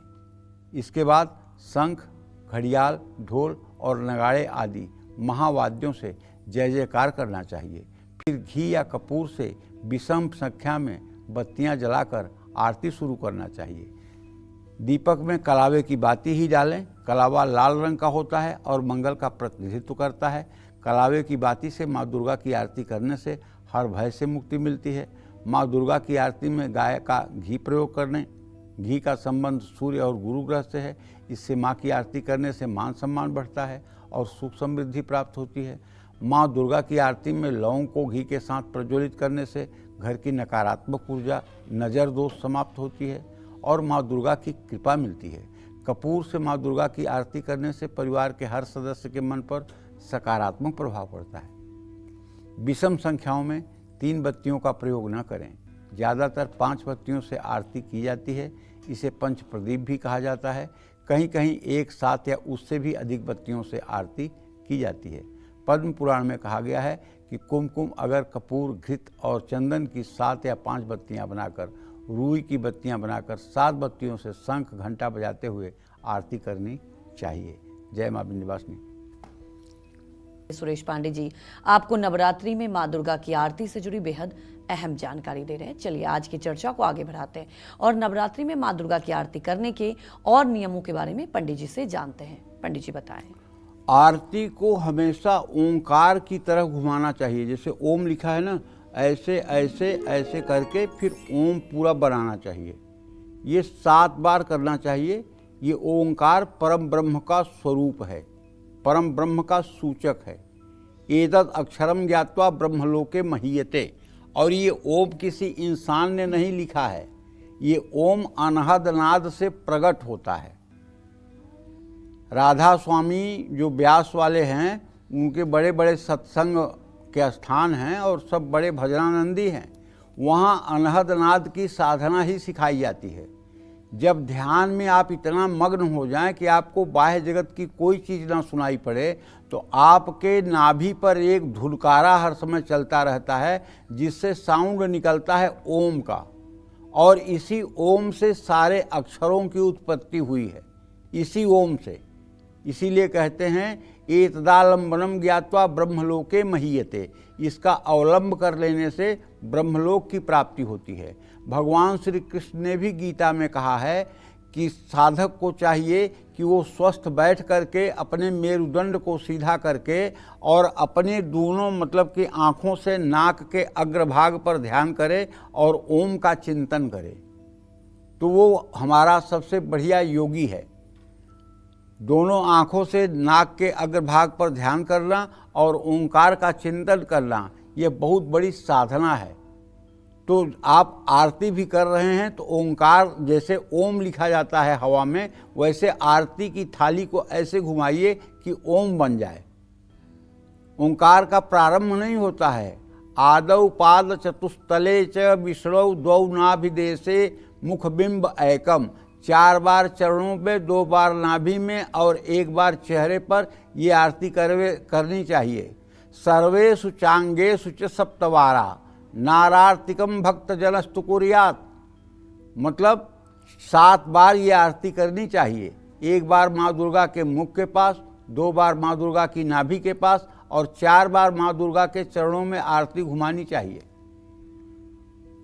इसके बाद शंख, घड़ियाल, ढोल और नगाड़े आदि महावाद्यों से जय जयकार करना चाहिए। फिर घी या कपूर से विषम संख्या में बत्तियां जलाकर आरती शुरू करना चाहिए। दीपक में कलावे की बाती ही डालें। कलावा लाल रंग का होता है और मंगल का प्रतिनिधित्व करता है। कलावे की बाती से माँ दुर्गा की आरती करने से हर भय से मुक्ति मिलती है। माँ दुर्गा की आरती में गाय का घी प्रयोग करने, घी का संबंध सूर्य और गुरु ग्रह से है। इससे माँ की आरती करने से मान सम्मान बढ़ता है और सुख समृद्धि प्राप्त होती है। माँ दुर्गा की आरती में लौंग को घी के साथ प्रज्वलित करने से घर की नकारात्मक ऊर्जा, नज़र दोष समाप्त होती है और माँ दुर्गा की कृपा मिलती है। कपूर से माँ दुर्गा की आरती करने से परिवार के हर सदस्य के मन पर सकारात्मक प्रभाव पड़ता है। विषम संख्याओं में 3 बत्तियों का प्रयोग न करें। ज़्यादातर 5 बत्तियों से आरती की जाती है। इसे पंच प्रदीप भी कहा जाता है। कहीं कहीं 1, 7 या उससे भी अधिक बत्तियों से आरती की जाती है। पद्म पुराण में कहा गया है कि कुमकुम, अगर कपूर, घृत और चंदन की 7 या 5 बत्तियां बनाकर, रूई की बत्तियां बनाकर 7 बत्तियों से शंख घंटा बजाते हुए आरती करनी चाहिए। जय मां विंध्यवासिनी। सुरेश पांडे जी आपको नवरात्रि में मां दुर्गा की आरती से जुड़ी बेहद अहम जानकारी दे रहे हैं। चलिए आज की चर्चा को आगे बढ़ाते हैं और नवरात्रि में मां दुर्गा की आरती करने के और नियमों के बारे में पंडित जी से जानते हैं। पंडित जी बताएं। आरती को हमेशा ओंकार की तरफ घुमाना चाहिए। जैसे ओम लिखा है ना, ऐसे ऐसे ऐसे करके फिर ओम पूरा बनाना चाहिए। ये 7 बार करना चाहिए। ये ओंकार परम ब्रह्म का स्वरूप है, परम ब्रह्म का सूचक है। एतद अक्षरम ज्ञात्वा ब्रह्मलोके महीयते। और ये ओम किसी इंसान ने नहीं लिखा है, ये ओम अनहद नाद से प्रकट होता है। राधा स्वामी जो ब्यास वाले हैं, उनके बड़े बड़े सत्संग के स्थान हैं और सब बड़े भजनानंदी हैं। वहाँ अनहद नाद की साधना ही सिखाई जाती है। जब ध्यान में आप इतना मग्न हो जाएं कि आपको बाह्य जगत की कोई चीज़ ना सुनाई पड़े, तो आपके नाभि पर एक धुलकारा हर समय चलता रहता है, जिससे साउंड निकलता है ओम का, और इसी ओम से सारे अक्षरों की उत्पत्ति हुई है, इसी ओम से। इसीलिए कहते हैं एतदालंबनम ज्ञात्वा ब्रह्मलोके महीयते, इसका अवलंब कर लेने से ब्रह्मलोक की प्राप्ति होती है। भगवान श्री कृष्ण ने भी गीता में कहा है कि साधक को चाहिए कि वो स्वस्थ बैठ करके अपने मेरुदंड को सीधा करके और अपने दोनों मतलब कि आँखों से नाक के अग्रभाग पर ध्यान करे और ओम का चिंतन करे, तो वो हमारा सबसे बढ़िया योगी है। दोनों आँखों से नाक के अग्रभाग पर ध्यान करना और ओंकार का चिंतन करना, ये बहुत बड़ी साधना है। तो आप आरती भी कर रहे हैं तो ओंकार, जैसे ओम लिखा जाता है हवा में, वैसे आरती की थाली को ऐसे घुमाइए कि ओम बन जाए। ओंकार का प्रारंभ नहीं होता है आदौ पाद चतुस्तले च विष्णु द्वौ नाभिदेशे मुखबिंब ऐकम, 4 बार चरणों पे, 2 बार नाभि में और 1 बार चेहरे पर ये आरती करनी चाहिए। सर्वेषु चांगेषु च सप्तवारा नारार्तिकम भक्त जनस्तु कुर्यात, मतलब 7 बार ये आरती करनी चाहिए। 1 बार माँ दुर्गा के मुख के पास, 2 बार माँ दुर्गा की नाभि के पास और 4 बार माँ दुर्गा के चरणों में आरती घुमानी चाहिए।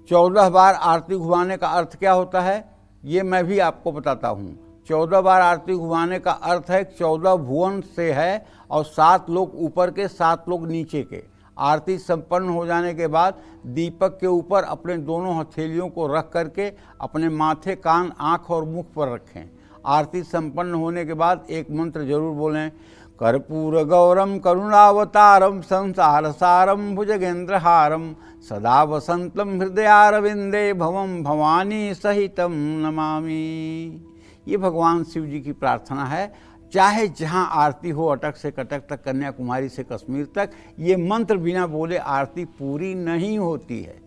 14 बार आरती घुमाने का अर्थ क्या होता है, ये मैं भी आपको बताता हूँ। 14 बार आरती घुमाने का अर्थ है 14 भुवन से है और 7 लोग ऊपर के, 7 लोग नीचे के। आरती संपन्न हो जाने के बाद दीपक के ऊपर अपने दोनों हथेलियों को रख करके अपने माथे, कान, आँख और मुख पर रखें। आरती संपन्न होने के बाद एक मंत्र जरूर बोलें, कर्पूर गौरम करुणावतारम संसार सारम भुजगेंद्रहारम सदा वसंतम हृदयारविंदे भवम भवानी सहितम नमामि। ये भगवान शिव जी की प्रार्थना है। चाहे जहाँ आरती हो, अटक से कटक तक, कन्याकुमारी से कश्मीर तक, ये मंत्र बिना बोले आरती पूरी नहीं होती है।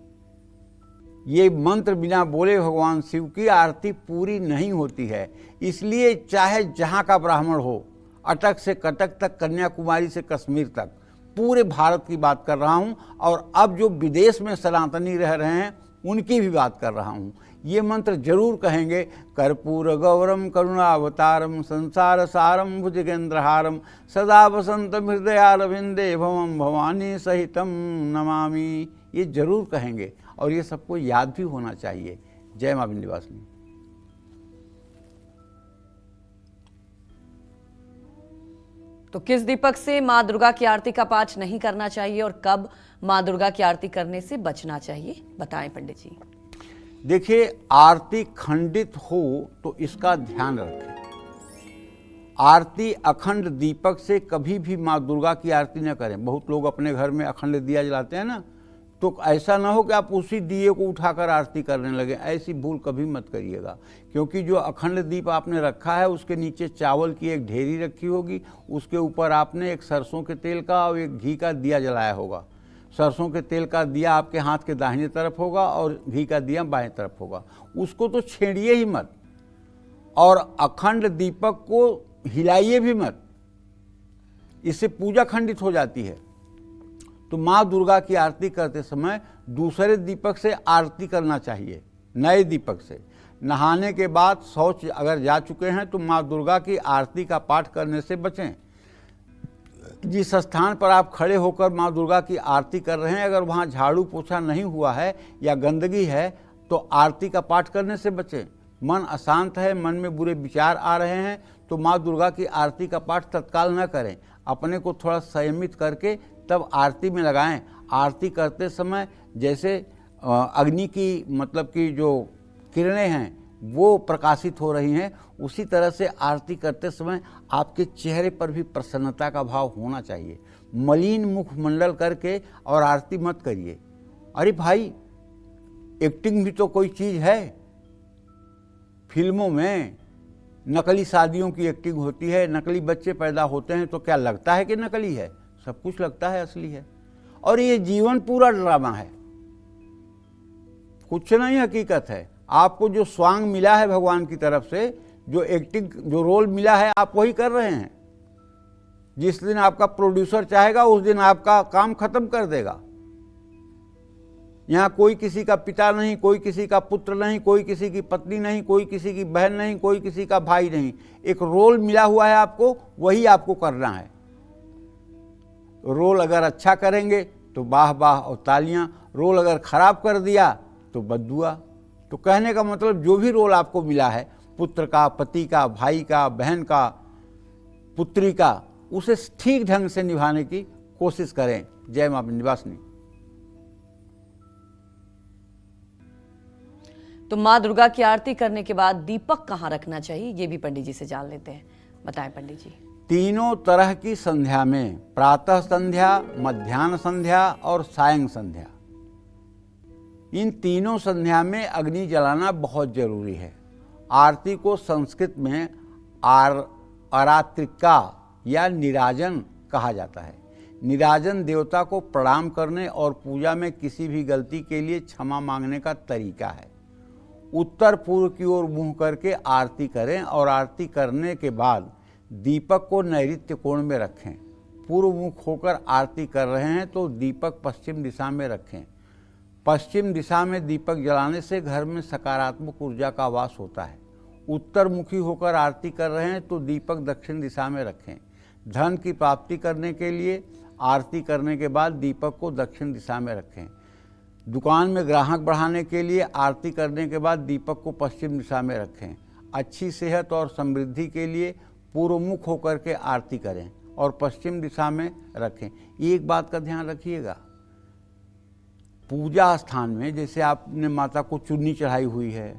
ये मंत्र बिना बोले भगवान शिव की आरती पूरी नहीं होती है। इसलिए चाहे जहाँ का ब्राह्मण हो, अटक से कटक तक, कन्याकुमारी से कश्मीर तक, पूरे भारत की बात कर रहा हूँ, और अब जो विदेश में सनातनी रह रहे हैं उनकी भी बात कर रहा हूँ। ये मंत्र जरूर कहेंगे, कर्पूर गौरम करुणावतारम संसार सारम भुजगेंद्रहारम सदा वसंतम हृदयारविंदे भवम भवानी सहितम नमामि। ये जरूर कहेंगे और ये सबको याद भी होना चाहिए। जय मां विंध्यवासिनी। तो किस दीपक से माँ दुर्गा की आरती का पाठ नहीं करना चाहिए और कब माँ दुर्गा की आरती करने से बचना चाहिए, बताएं पंडित जी। देखिए, आरती खंडित हो तो इसका ध्यान रखें। आरती अखंड दीपक से कभी भी माँ दुर्गा की आरती न करें। बहुत लोग अपने घर में अखंड दिया जलाते हैं ना, तो ऐसा ना हो कि आप उसी दिए को उठाकर आरती करने लगे। ऐसी भूल कभी मत करिएगा, क्योंकि जो अखंड दीप आपने रखा है उसके नीचे चावल की एक ढेरी रखी होगी, उसके ऊपर आपने एक सरसों के तेल का और एक घी का दिया जलाया होगा। सरसों के तेल का दिया आपके हाथ के दाहिने तरफ होगा और घी का दिया बाएं तरफ होगा। उसको तो छेड़िए ही मत, और अखंड दीपक को हिलाइए भी मत, इससे पूजा खंडित हो जाती है। तो माँ दुर्गा की आरती करते समय दूसरे दीपक से आरती करना चाहिए, नए दीपक से। नहाने के बाद शौच अगर जा चुके हैं तो माँ दुर्गा की आरती का पाठ करने से बचें। जिस स्थान पर आप खड़े होकर माँ दुर्गा की आरती कर रहे हैं, अगर वहाँ झाड़ू पोछा नहीं हुआ है या गंदगी है तो आरती का पाठ करने से बचें। मन अशांत है, मन में बुरे विचार आ रहे हैं, तो माँ दुर्गा की आरती का पाठ तत्काल न करें। अपने को थोड़ा संयमित करके तब आरती में लगाएं। आरती करते समय जैसे अग्नि की मतलब की जो किरणें हैं वो प्रकाशित हो रही हैं, उसी तरह से आरती करते समय आपके चेहरे पर भी प्रसन्नता का भाव होना चाहिए। मलिन मुखमंडल करके और आरती मत करिए। अरे भाई, एक्टिंग भी तो कोई चीज़ है। फिल्मों में नकली शादियों की एक्टिंग होती है, नकली बच्चे पैदा होते हैं, तो क्या लगता है कि नकली है? सब कुछ लगता है असली है। और ये जीवन पूरा ड्रामा है, कुछ नहीं हकीकत है। आपको जो स्वांग मिला है भगवान की तरफ से, जो एक्टिंग, जो रोल मिला है, आप वही कर रहे हैं। जिस दिन आपका प्रोड्यूसर चाहेगा उस दिन आपका काम खत्म कर देगा। यहाँ कोई किसी का पिता नहीं, कोई किसी का पुत्र नहीं, कोई किसी की पत्नी नहीं, कोई किसी की बहन नहीं, कोई किसी का भाई नहीं। एक रोल मिला हुआ है आपको, वही आपको करना है। रोल अगर अच्छा करेंगे तो वाह वाह और तालियां, रोल अगर खराब कर दिया तो बद्दुआ। तो कहने का मतलब जो भी रोल आपको मिला है, पुत्र का, पति का, भाई का, बहन का, पुत्री का, उसे ठीक ढंग से निभाने की कोशिश करें। जय मां विंध्यवासिनी। तो माँ दुर्गा की आरती करने के बाद दीपक कहाँ रखना चाहिए, ये भी पंडित जी से जान लेते हैं। बताएं पंडित जी। तीनों तरह की संध्या में, प्रातः संध्या, मध्याह्न संध्या और सायं संध्या, इन तीनों संध्या में अग्नि जलाना बहुत जरूरी है। आरती को संस्कृत में आरात्रिका या निराजन कहा जाता है। निराजन देवता को प्रणाम करने और पूजा में किसी भी गलती के लिए क्षमा मांगने का तरीका है। उत्तर पूर्व की ओर मुंह करके आरती करें और आरती करने के बाद दीपक को नैऋत्य कोण में रखें। पूर्व मुख होकर आरती कर रहे हैं तो दीपक पश्चिम दिशा में रखें। पश्चिम दिशा में दीपक जलाने से घर में सकारात्मक ऊर्जा का वास होता है। उत्तर मुखी होकर आरती कर रहे हैं तो दीपक दक्षिण दिशा में रखें। धन की प्राप्ति करने के लिए आरती करने के बाद दीपक को दक्षिण दिशा में रखें। दुकान में ग्राहक बढ़ाने के लिए आरती करने के बाद दीपक को पश्चिम दिशा में रखें। अच्छी सेहत और समृद्धि के लिए पूर्वमुख होकर के आरती करें और पश्चिम दिशा में रखें। एक बात का ध्यान रखिएगा, पूजा स्थान में जैसे आपने माता को चुन्नी चढ़ाई हुई है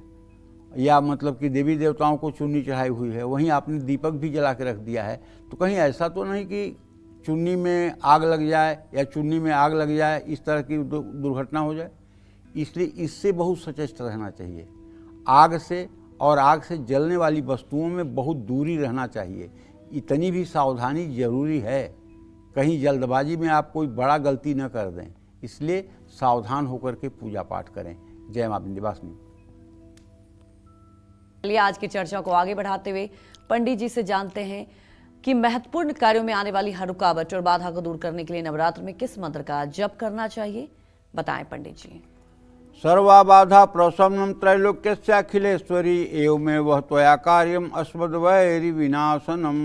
या मतलब कि देवी देवताओं को चुन्नी चढ़ाई हुई है, वहीं आपने दीपक भी जला के रख दिया है, तो कहीं ऐसा तो नहीं कि चुन्नी में आग लग जाए या चुन्नी में आग लग जाए, इस तरह की दुर्घटना हो जाए। इसलिए इससे बहुत सचेत रहना चाहिए। आग से और आग से जलने वाली वस्तुओं में बहुत दूरी रहना चाहिए। इतनी भी सावधानी जरूरी है, कहीं जल्दबाजी में आप कोई बड़ा गलती न कर दें। इसलिए सावधान होकर के पूजा पाठ करें। जय मां विंध्यवासिनी। चलिए आज की चर्चा को आगे बढ़ाते हुए पंडित जी से जानते हैं कि महत्वपूर्ण कार्यों में आने वाली हर रुकावट और बाधा को दूर करने के लिए नवरात्र में किस मंत्र का जप करना चाहिए। बताएं पंडित जी। सर्वा बाधा प्रशमनम त्रैलोक्यस्याखिलेश्वरी एवमेव त्वया कार्यम अस्मद्वैरि विनाशनम।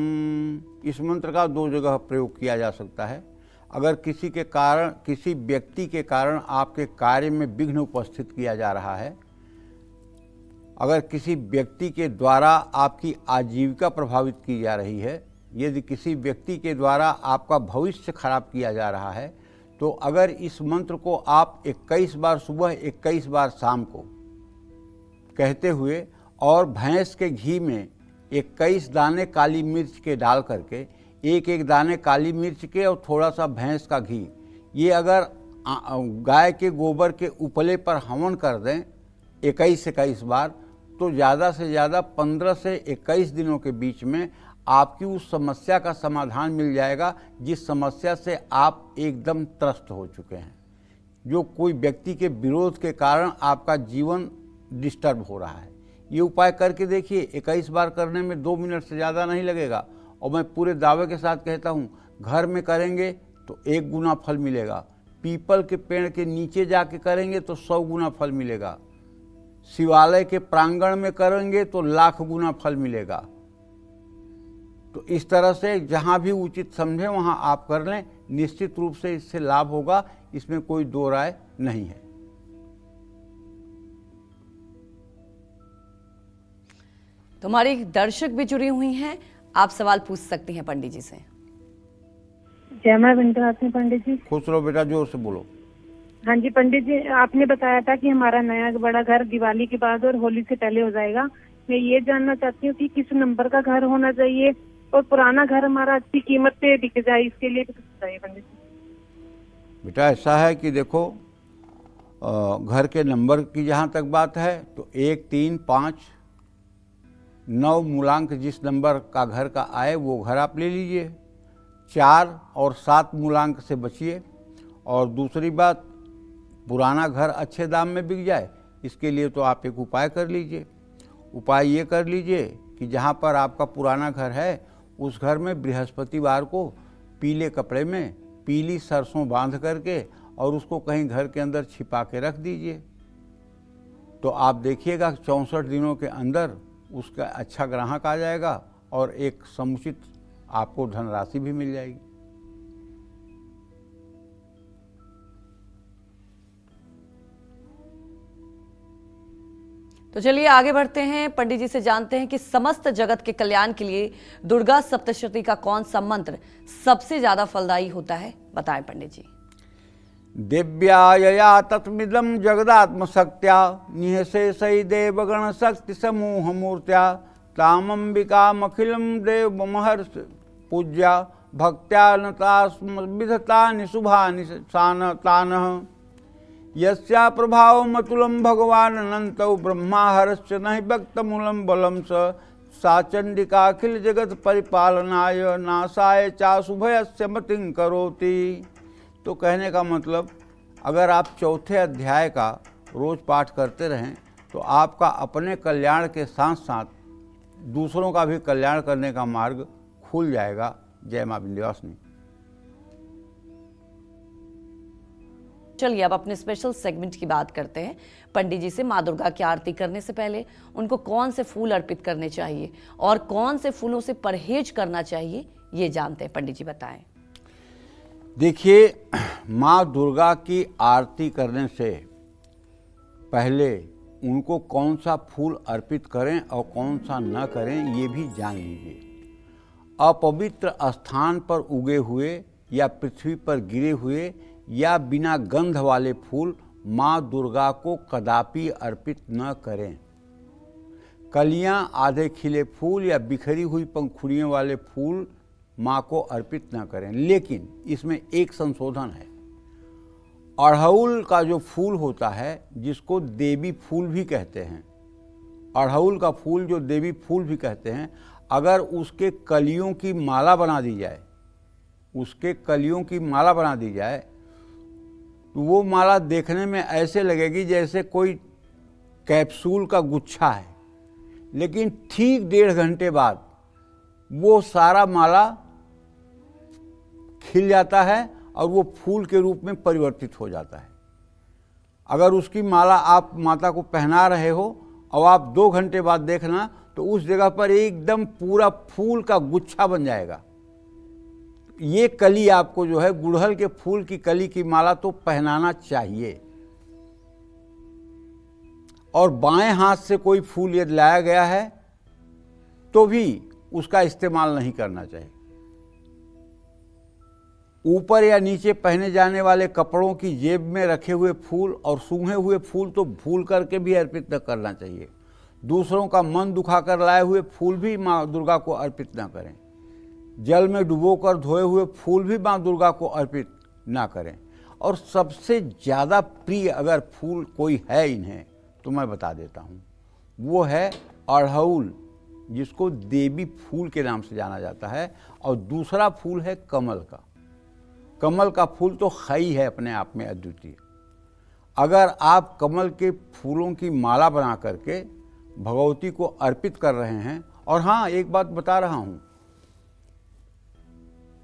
इस मंत्र का 2 जगह प्रयोग किया जा सकता है। अगर किसी के कारण, किसी व्यक्ति के कारण आपके कार्य में विघ्न उपस्थित किया जा रहा है, अगर किसी व्यक्ति के द्वारा आपकी आजीविका प्रभावित की जा रही है, यदि किसी व्यक्ति के द्वारा आपका भविष्य खराब किया जा रहा है, तो अगर इस मंत्र को आप 21 बार सुबह 21 बार शाम को कहते हुए और भैंस के घी में 21 दाने काली मिर्च के डाल करके, एक दाने काली मिर्च के और थोड़ा सा भैंस का घी, ये अगर गाय के गोबर के उपले पर हवन कर दें 21 बार, तो ज़्यादा से ज़्यादा 15 से 21 दिनों के बीच में आपकी उस समस्या का समाधान मिल जाएगा जिस समस्या से आप एकदम त्रस्त हो चुके हैं। जो कोई व्यक्ति के विरोध के कारण आपका जीवन डिस्टर्ब हो रहा है, ये उपाय करके देखिए। 21 बार करने में 2 मिनट से ज़्यादा नहीं लगेगा। और मैं पूरे दावे के साथ कहता हूँ, घर में करेंगे तो 1 गुना फल मिलेगा, पीपल के पेड़ के नीचे जाके करेंगे तो 100 गुना फल मिलेगा, शिवालय के प्रांगण में करेंगे तो लाख गुना फल मिलेगा। तो इस तरह से जहाँ भी उचित समझे वहाँ आप कर लें, निश्चित रूप से इससे लाभ होगा, इसमें कोई 2 राय नहीं है। तुम्हारी दर्शक भी जुड़ी हुई हैं, आप सवाल पूछ सकती हैं पंडित जी से। जय मां विंध्यवासिनी। पंडित जी खुश रहो बेटा, जोर से बोलो। हाँ जी पंडित जी, आपने बताया था कि हमारा नया बड़ा घर दिवाली के बाद और होली से पहले हो जाएगा। मैं ये जानना चाहती हूँ कि किस नंबर का घर होना चाहिए और पुराना घर हमारा अच्छी कीमत पे बिक जाए, इसके लिए कुछ बताइए पंडित जी। बेटा ऐसा है कि देखो, घर के नंबर की जहाँ तक बात है तो 1, 3, 5 9 मूलांक जिस नंबर का घर का आए वो घर आप ले लीजिए, 4 और 7 मूलांक से बचिए। और दूसरी बात, पुराना घर अच्छे दाम में बिक जाए, इसके लिए तो आप एक उपाय कर लीजिए। उपाय ये कर लीजिए कि जहाँ पर आपका पुराना घर है उस घर में बृहस्पतिवार को पीले कपड़े में पीली सरसों बांध करके और उसको कहीं घर के अंदर छिपा के रख दीजिए। तो आप देखिएगा 64 दिनों के अंदर उसका अच्छा ग्राहक आ जाएगा और एक समुचित आपको धनराशि भी मिल जाएगी। तो चलिए आगे बढ़ते हैं, पंडित जी से जानते हैं कि समस्त जगत के कल्याण के लिए दुर्गा सप्तशती का कौन सा मंत्र सबसे ज्यादा फलदायी होता है, बताएं पंडित जी। दिव्यायया तत्मिदं जगदात्मशक्त्या निःशेषै देवगण शक्ति समूह मूर्त्या तामंबिकामखिलं देवमहर्ष पूज्या भक्त्या नतास्मद्विधतानि शुभानि तानः यस्या प्रभावमतुलं भगवान् अनन्तौ ब्रह्माहरश्च नहि व्यक्तमूलं बलं सा चंडिका अखिल जगत परिपालनाय नाशाय चाशुभयस्य मतिं करोति। तो कहने का मतलब, अगर आप चौथे अध्याय का रोज पाठ करते रहें तो आपका अपने कल्याण के साथ साथ दूसरों का भी कल्याण करने का मार्ग खुल जाएगा। जय मां विंध्यवासिनी। चलिए अब अपने स्पेशल सेगमेंट की बात करते हैं। पंडित जी से माँ दुर्गा की आरती करने से पहले उनको कौन से फूल अर्पित करने चाहिए और कौन से फूलों से परहेज करना चाहिए, ये जानते हैं। पंडित जी बताएं। देखिए, माँ दुर्गा की आरती करने से पहले उनको कौन सा फूल अर्पित करें और कौन सा न करें, ये भी जान लीजिए। अपवित्र स्थान पर उगे हुए या पृथ्वी पर गिरे हुए या बिना गंध वाले फूल माँ दुर्गा को कदापि अर्पित न करें। कलियां, आधे खिले फूल या बिखरी हुई पंखुड़ियों वाले फूल माँ को अर्पित न करें। लेकिन इसमें एक संशोधन है। अड़हुल का जो फूल होता है, जिसको देवी फूल भी कहते हैं, अड़हुल का फूल जो देवी फूल भी कहते हैं, अगर उसके कलियों की माला बना दी जाए, उसके कलियों की माला बना दी जाए, तो वो माला देखने में ऐसे लगेगी जैसे कोई कैप्सूल का गुच्छा है, लेकिन ठीक 1.5 घंटे बाद वो सारा माला खिल जाता है और वो फूल के रूप में परिवर्तित हो जाता है। अगर उसकी माला आप माता को पहना रहे हो और आप 2 घंटे बाद देखना तो उस जगह पर एकदम पूरा फूल का गुच्छा बन जाएगा। ये कली आपको जो है, गुड़हल के फूल की कली की माला तो पहनाना चाहिए। और बाएं हाथ से कोई फूल यदि लाया गया है तो भी उसका इस्तेमाल नहीं करना चाहिए। ऊपर या नीचे पहने जाने वाले कपड़ों की जेब में रखे हुए फूल और सूंघे हुए फूल तो भूल करके भी अर्पित न करना चाहिए। दूसरों का मन दुखाकर लाए हुए फूल भी माँ दुर्गा को अर्पित न करें। जल में डुबोकर धोए हुए फूल भी माँ दुर्गा को अर्पित ना करें। और सबसे ज़्यादा प्रिय अगर फूल कोई है इन्हें, तो मैं बता देता हूँ, वो है अड़हुल, जिसको देवी फूल के नाम से जाना जाता है। और दूसरा फूल है कमल का। कमल का फूल तो खई है अपने आप में अद्वितीय। अगर आप कमल के फूलों की माला बना करके भगवती को अर्पित कर रहे हैं, और हाँ, एक बात बता रहा हूँ,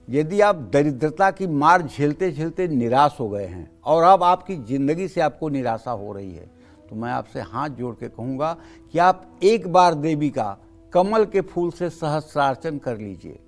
यदि आप दरिद्रता की मार झेलते झेलते निराश हो गए हैं और अब आपकी ज़िंदगी से आपको निराशा हो रही है, तो मैं आपसे हाथ जोड़ के कहूँगा कि आप एक बार देवी का कमल के फूल से सहस्रार्चन कर लीजिए।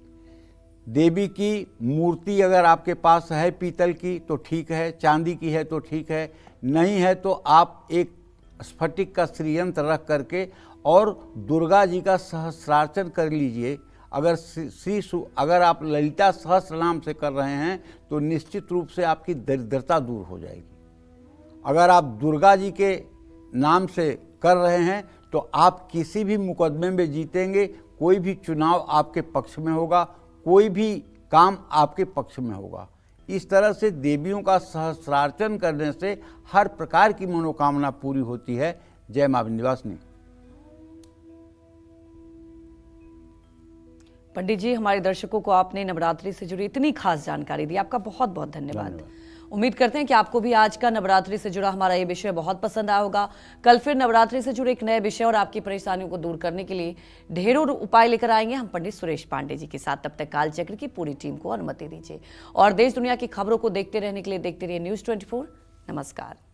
देवी की मूर्ति अगर आपके पास है पीतल की तो ठीक है, चांदी की है तो ठीक है, नहीं है तो आप एक स्फटिक का श्रीयंत्र रख करके और दुर्गा जी का सहस्रार्चन कर लीजिए। अगर आप ललिता सहस्र नाम से कर रहे हैं तो निश्चित रूप से आपकी दरिद्रता दूर हो जाएगी। अगर आप दुर्गा जी के नाम से कर रहे हैं तो आप किसी भी मुकदमे में जीतेंगे, कोई भी चुनाव आपके पक्ष में होगा, कोई भी काम आपके पक्ष में होगा। इस तरह से देवियों का सहस्रार्चन करने से हर प्रकार की मनोकामना पूरी होती है। जय मां विंध्यवासिनी। पंडित जी, हमारे दर्शकों को आपने नवरात्रि से जुड़ी इतनी खास जानकारी दी, आपका बहुत बहुत धन्यवाद। उम्मीद करते हैं कि आपको भी आज का नवरात्रि से जुड़ा हमारा ये विषय बहुत पसंद आया होगा। कल फिर नवरात्रि से जुड़े एक नए विषय और आपकी परेशानियों को दूर करने के लिए ढेरों उपाय लेकर आएंगे हम पंडित सुरेश पांडे जी के साथ। तब तक कालचक्र की पूरी टीम को अनुमति दीजिए और देश दुनिया की खबरों को देखते रहने के लिए देखते रहिए News 24। नमस्कार।